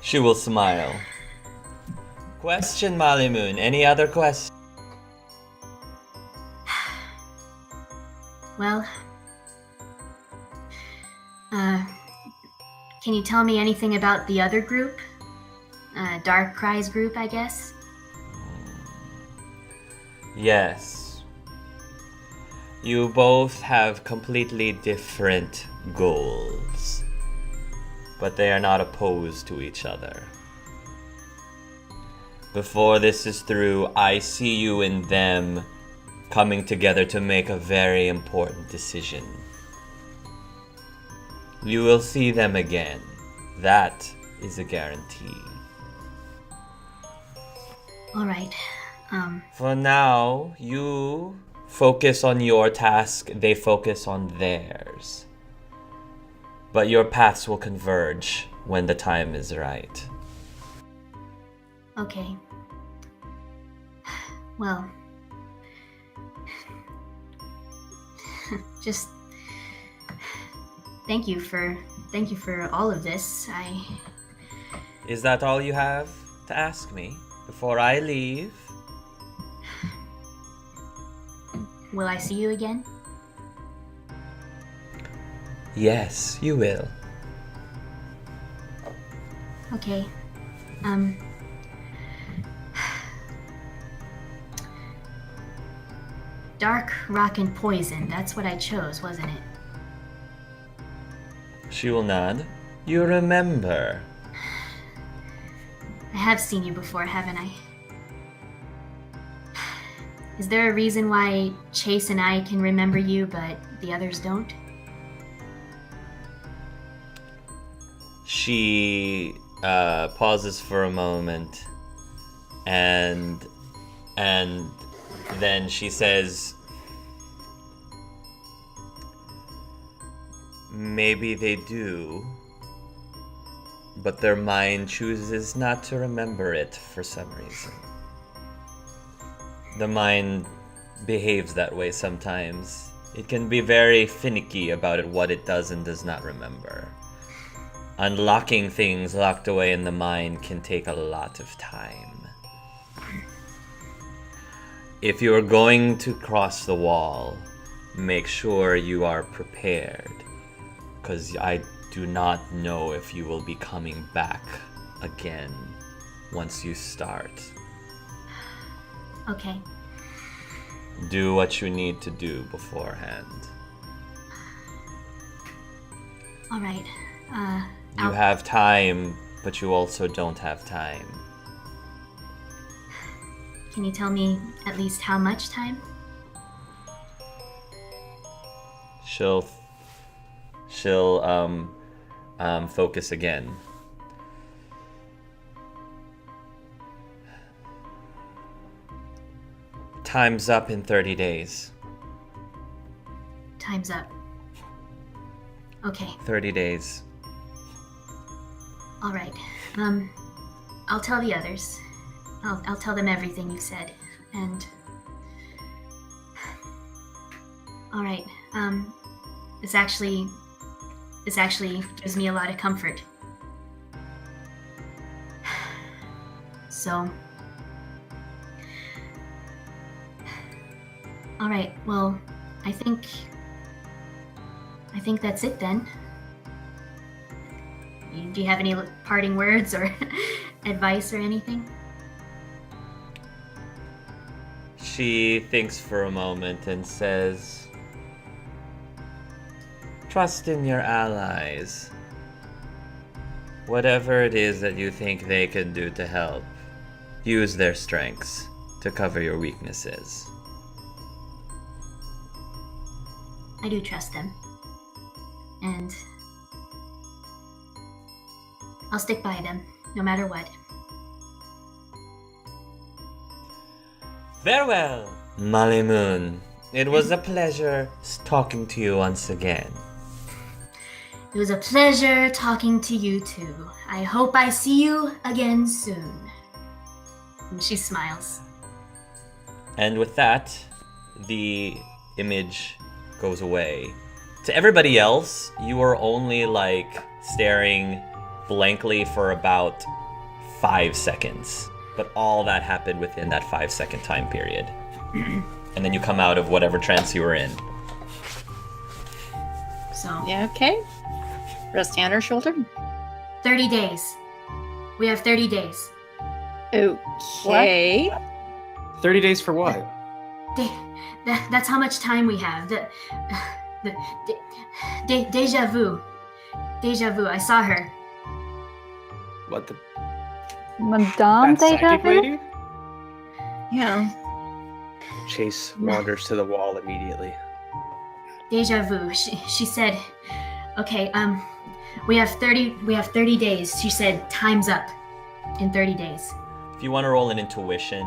She will smile. Question, Molly Moon. Any other questions? Well, can you tell me anything about the other group? Dark Cry's group, I guess? Yes. You both have completely different goals, but they are not opposed to each other. Before this is through, I see you and them coming together to make a very important decision. You will see them again. That is a guarantee. All right. For now, you focus on your task, they focus on theirs. But your paths will converge when the time is right. Okay. Well, just thank you for all of this. Is that all you have to ask me before I leave? Will I see you again? Yes, you will. Okay. Dark, rock, and poison. That's what I chose, wasn't it? She will nod. You remember. I have seen you before, haven't I? Is there a reason why Chase and I can remember you, but the others don't? She pauses for a moment, and then she says, "Maybe they do, but their mind chooses not to remember it for some reason. The mind behaves that way sometimes. It can be very finicky about what it does and does not remember. Unlocking things locked away in the mind can take a lot of time. If you are going to cross the wall, make sure you are prepared, because I do not know if you will be coming back again once you start. Okay. Do what you need to do beforehand. All right. You have time, but you also don't have time. Can you tell me at least how much time? She'll focus again. Time's up in 30 days. Time's up. Okay. 30 days. All right. I'll tell the others. I'll tell them everything you said. And all right. This actually gives me a lot of comfort. So, all right. Well, I think that's it then. Do you have any parting words or advice or anything? She thinks for a moment and says, "Trust in your allies. Whatever it is that you think they can do to help, use their strengths to cover your weaknesses." I do trust them. And I'll stick by them, no matter what. Farewell, Molly Moon. It was a pleasure talking to you once again. It was a pleasure talking to you too. I hope I see you again soon. And she smiles. And with that, the image goes away. To everybody else, you are only staring blankly for about 5 seconds. But all that happened within that 5-second time period. And then you come out of whatever trance you were in. So, Yeah, okay. Rest hand or shoulder. 30 days. We have 30 days. Okay. 30 days for what? That's how much time we have. Deja vu. Deja vu. I saw her. What the? Madame That Deja psychic Vu? lady? Yeah. Chase wanders to the wall immediately. Deja vu. She said, "Okay, we have 30 days." She said, "Time's up in 30 days." If you want to roll an intuition,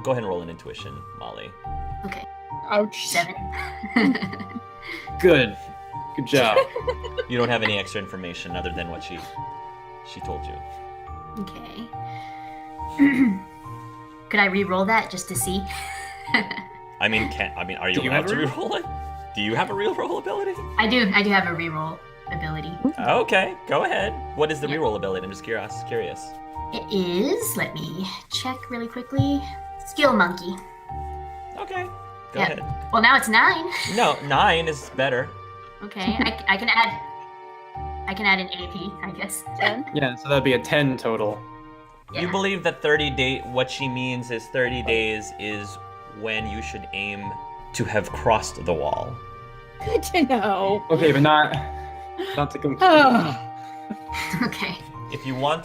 go ahead and roll an intuition, Molly. Okay. Ouch. 7. Good. Good job. You don't have any extra information other than what she told you. Okay. Could I re-roll that just to see? Are you Do you allowed have to a re-roll? re-roll it? Do you have a re-roll ability? I do have a re-roll ability. Okay, go ahead. What is the Yeah. re-roll ability? I'm just curious. It is, let me check really quickly. Skill monkey. Okay, go Yeah. ahead. Well, now it's 9. No, 9 is better. Okay, I can add an AP, I guess. 10. Yeah, so that'd be a 10 total. Yeah. You believe that 30 what she means is 30 days is when you should aim to have crossed the wall. Good to know. Okay, but not to complete. Oh. Okay. If you want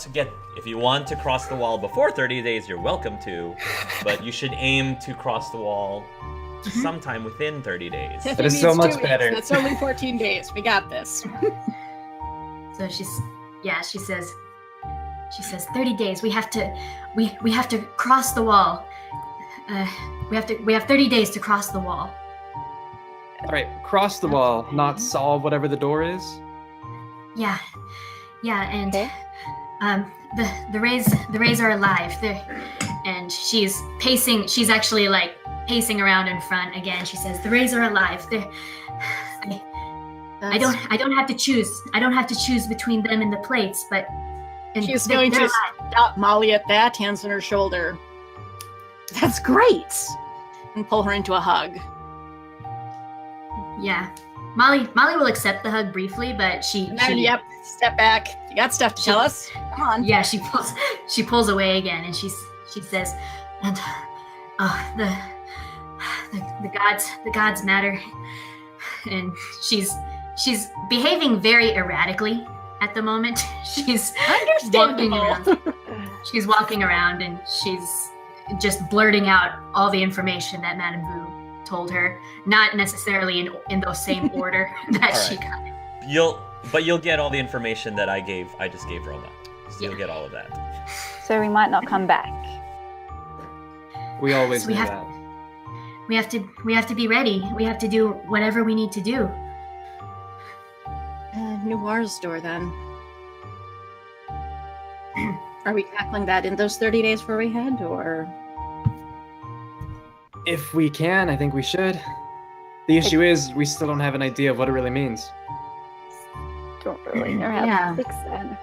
to cross the wall before 30 days, you're welcome to, but you should aim to cross the wall sometime within 30 days. That is so much better. That's only 14 days. We got this. So she says 30 days. We have to cross the wall. We have 30 days to cross the wall. All right, cross the wall, not solve whatever the door is. Yeah, and Okay. the rays are alive. And she's pacing. She's actually like pacing around in front again. She says, "The rays are alive. I don't have to choose. I don't have to choose between them and the plates, but." And She's they're going to alive. stop Molly at that, hands on her shoulder. That's great! And pull her into a hug. Yeah, Molly will accept the hug briefly, but And then, yep, step back. You got stuff to tell us? Come on. Yeah, she pulls away again, and she says, "And the gods matter." And she's behaving very erratically at the moment. She's walking Understandable. around. She's walking around, and she's just blurting out all the information that Madame Vu told her, not necessarily in the same order that All she right. got. You'll get all the information that I just gave Roma. So you'll Yeah. get all of that. So we might not come back. We always So we do have- that. We have to be ready. We have to do whatever we need to do. Noir's door, then. Are we tackling that in those 30 days before we head, or...? If we can, I think we should. The issue is, we still don't have an idea of what it really means. Don't really know how Yeah. to fix that.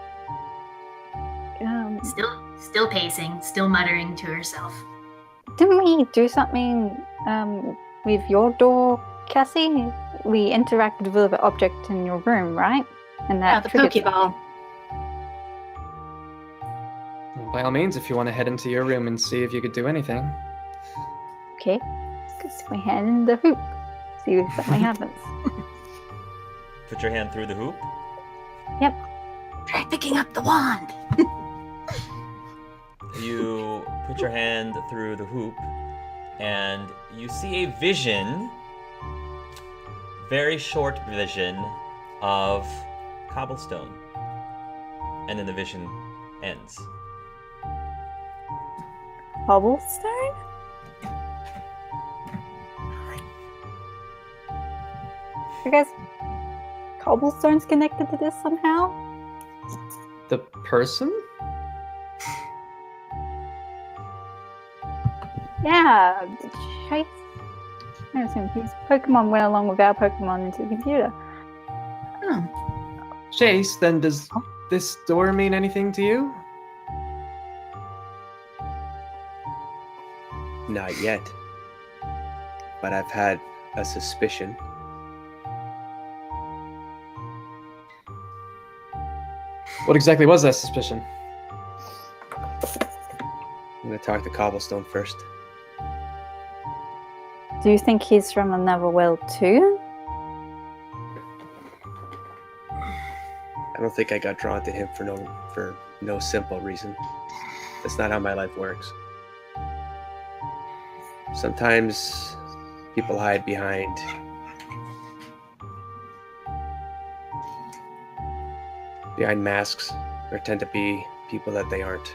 Still pacing, still muttering to herself. Didn't we do something with your door, Cassie? We interacted with an object in your room, right? And Yeah, that the triggered Pokeball. By all means, if you want to head into your room and see if you could do anything. Okay, let's stick my hand in the hoop. See if something happens. Put your hand through the hoop. Try picking up the wand. You put your hand through the hoop, and you see a vision, very short vision, of cobblestone. And then the vision ends. Cobblestone? I guess cobblestone's connected to this somehow? The person? Yeah, Chase. I assume his Pokemon went along with our Pokemon into the computer. Chase, then does this door mean anything to you? Not yet. But I've had a suspicion. What exactly was that suspicion? I'm gonna talk to Cobblestone first. Do you think he's from another world too? I don't think I got drawn to him for no simple reason. That's not how my life works. Sometimes people hide behind masks or tend to be people that they aren't.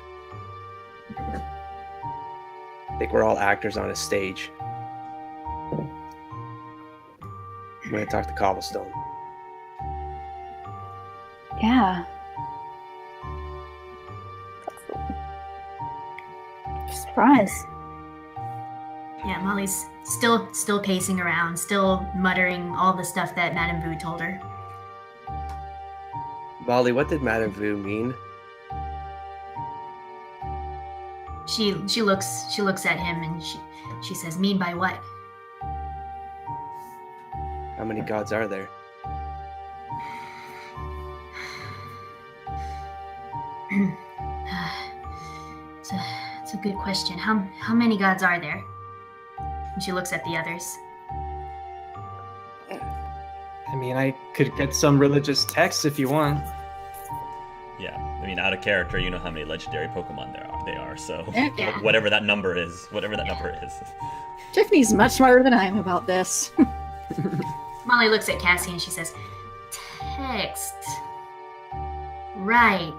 I think we're all actors on a stage. I'm gonna talk to Cobblestone. Yeah. Surprise. Yeah, Molly's still pacing around, still muttering all the stuff that Madame Vu told her. Molly, what did Madame Vu mean? She looks at him and she says, "Mean by what?" How many gods are there? It's a good question. How many gods are there? And she looks at the others. I mean, I could get some religious texts if you want. Yeah, I mean, out of character, you know how many legendary Pokemon they are. So Yeah. whatever that number is. Tiffany's much smarter than I am about this. Molly looks at Cassie and she says, "Text. Right.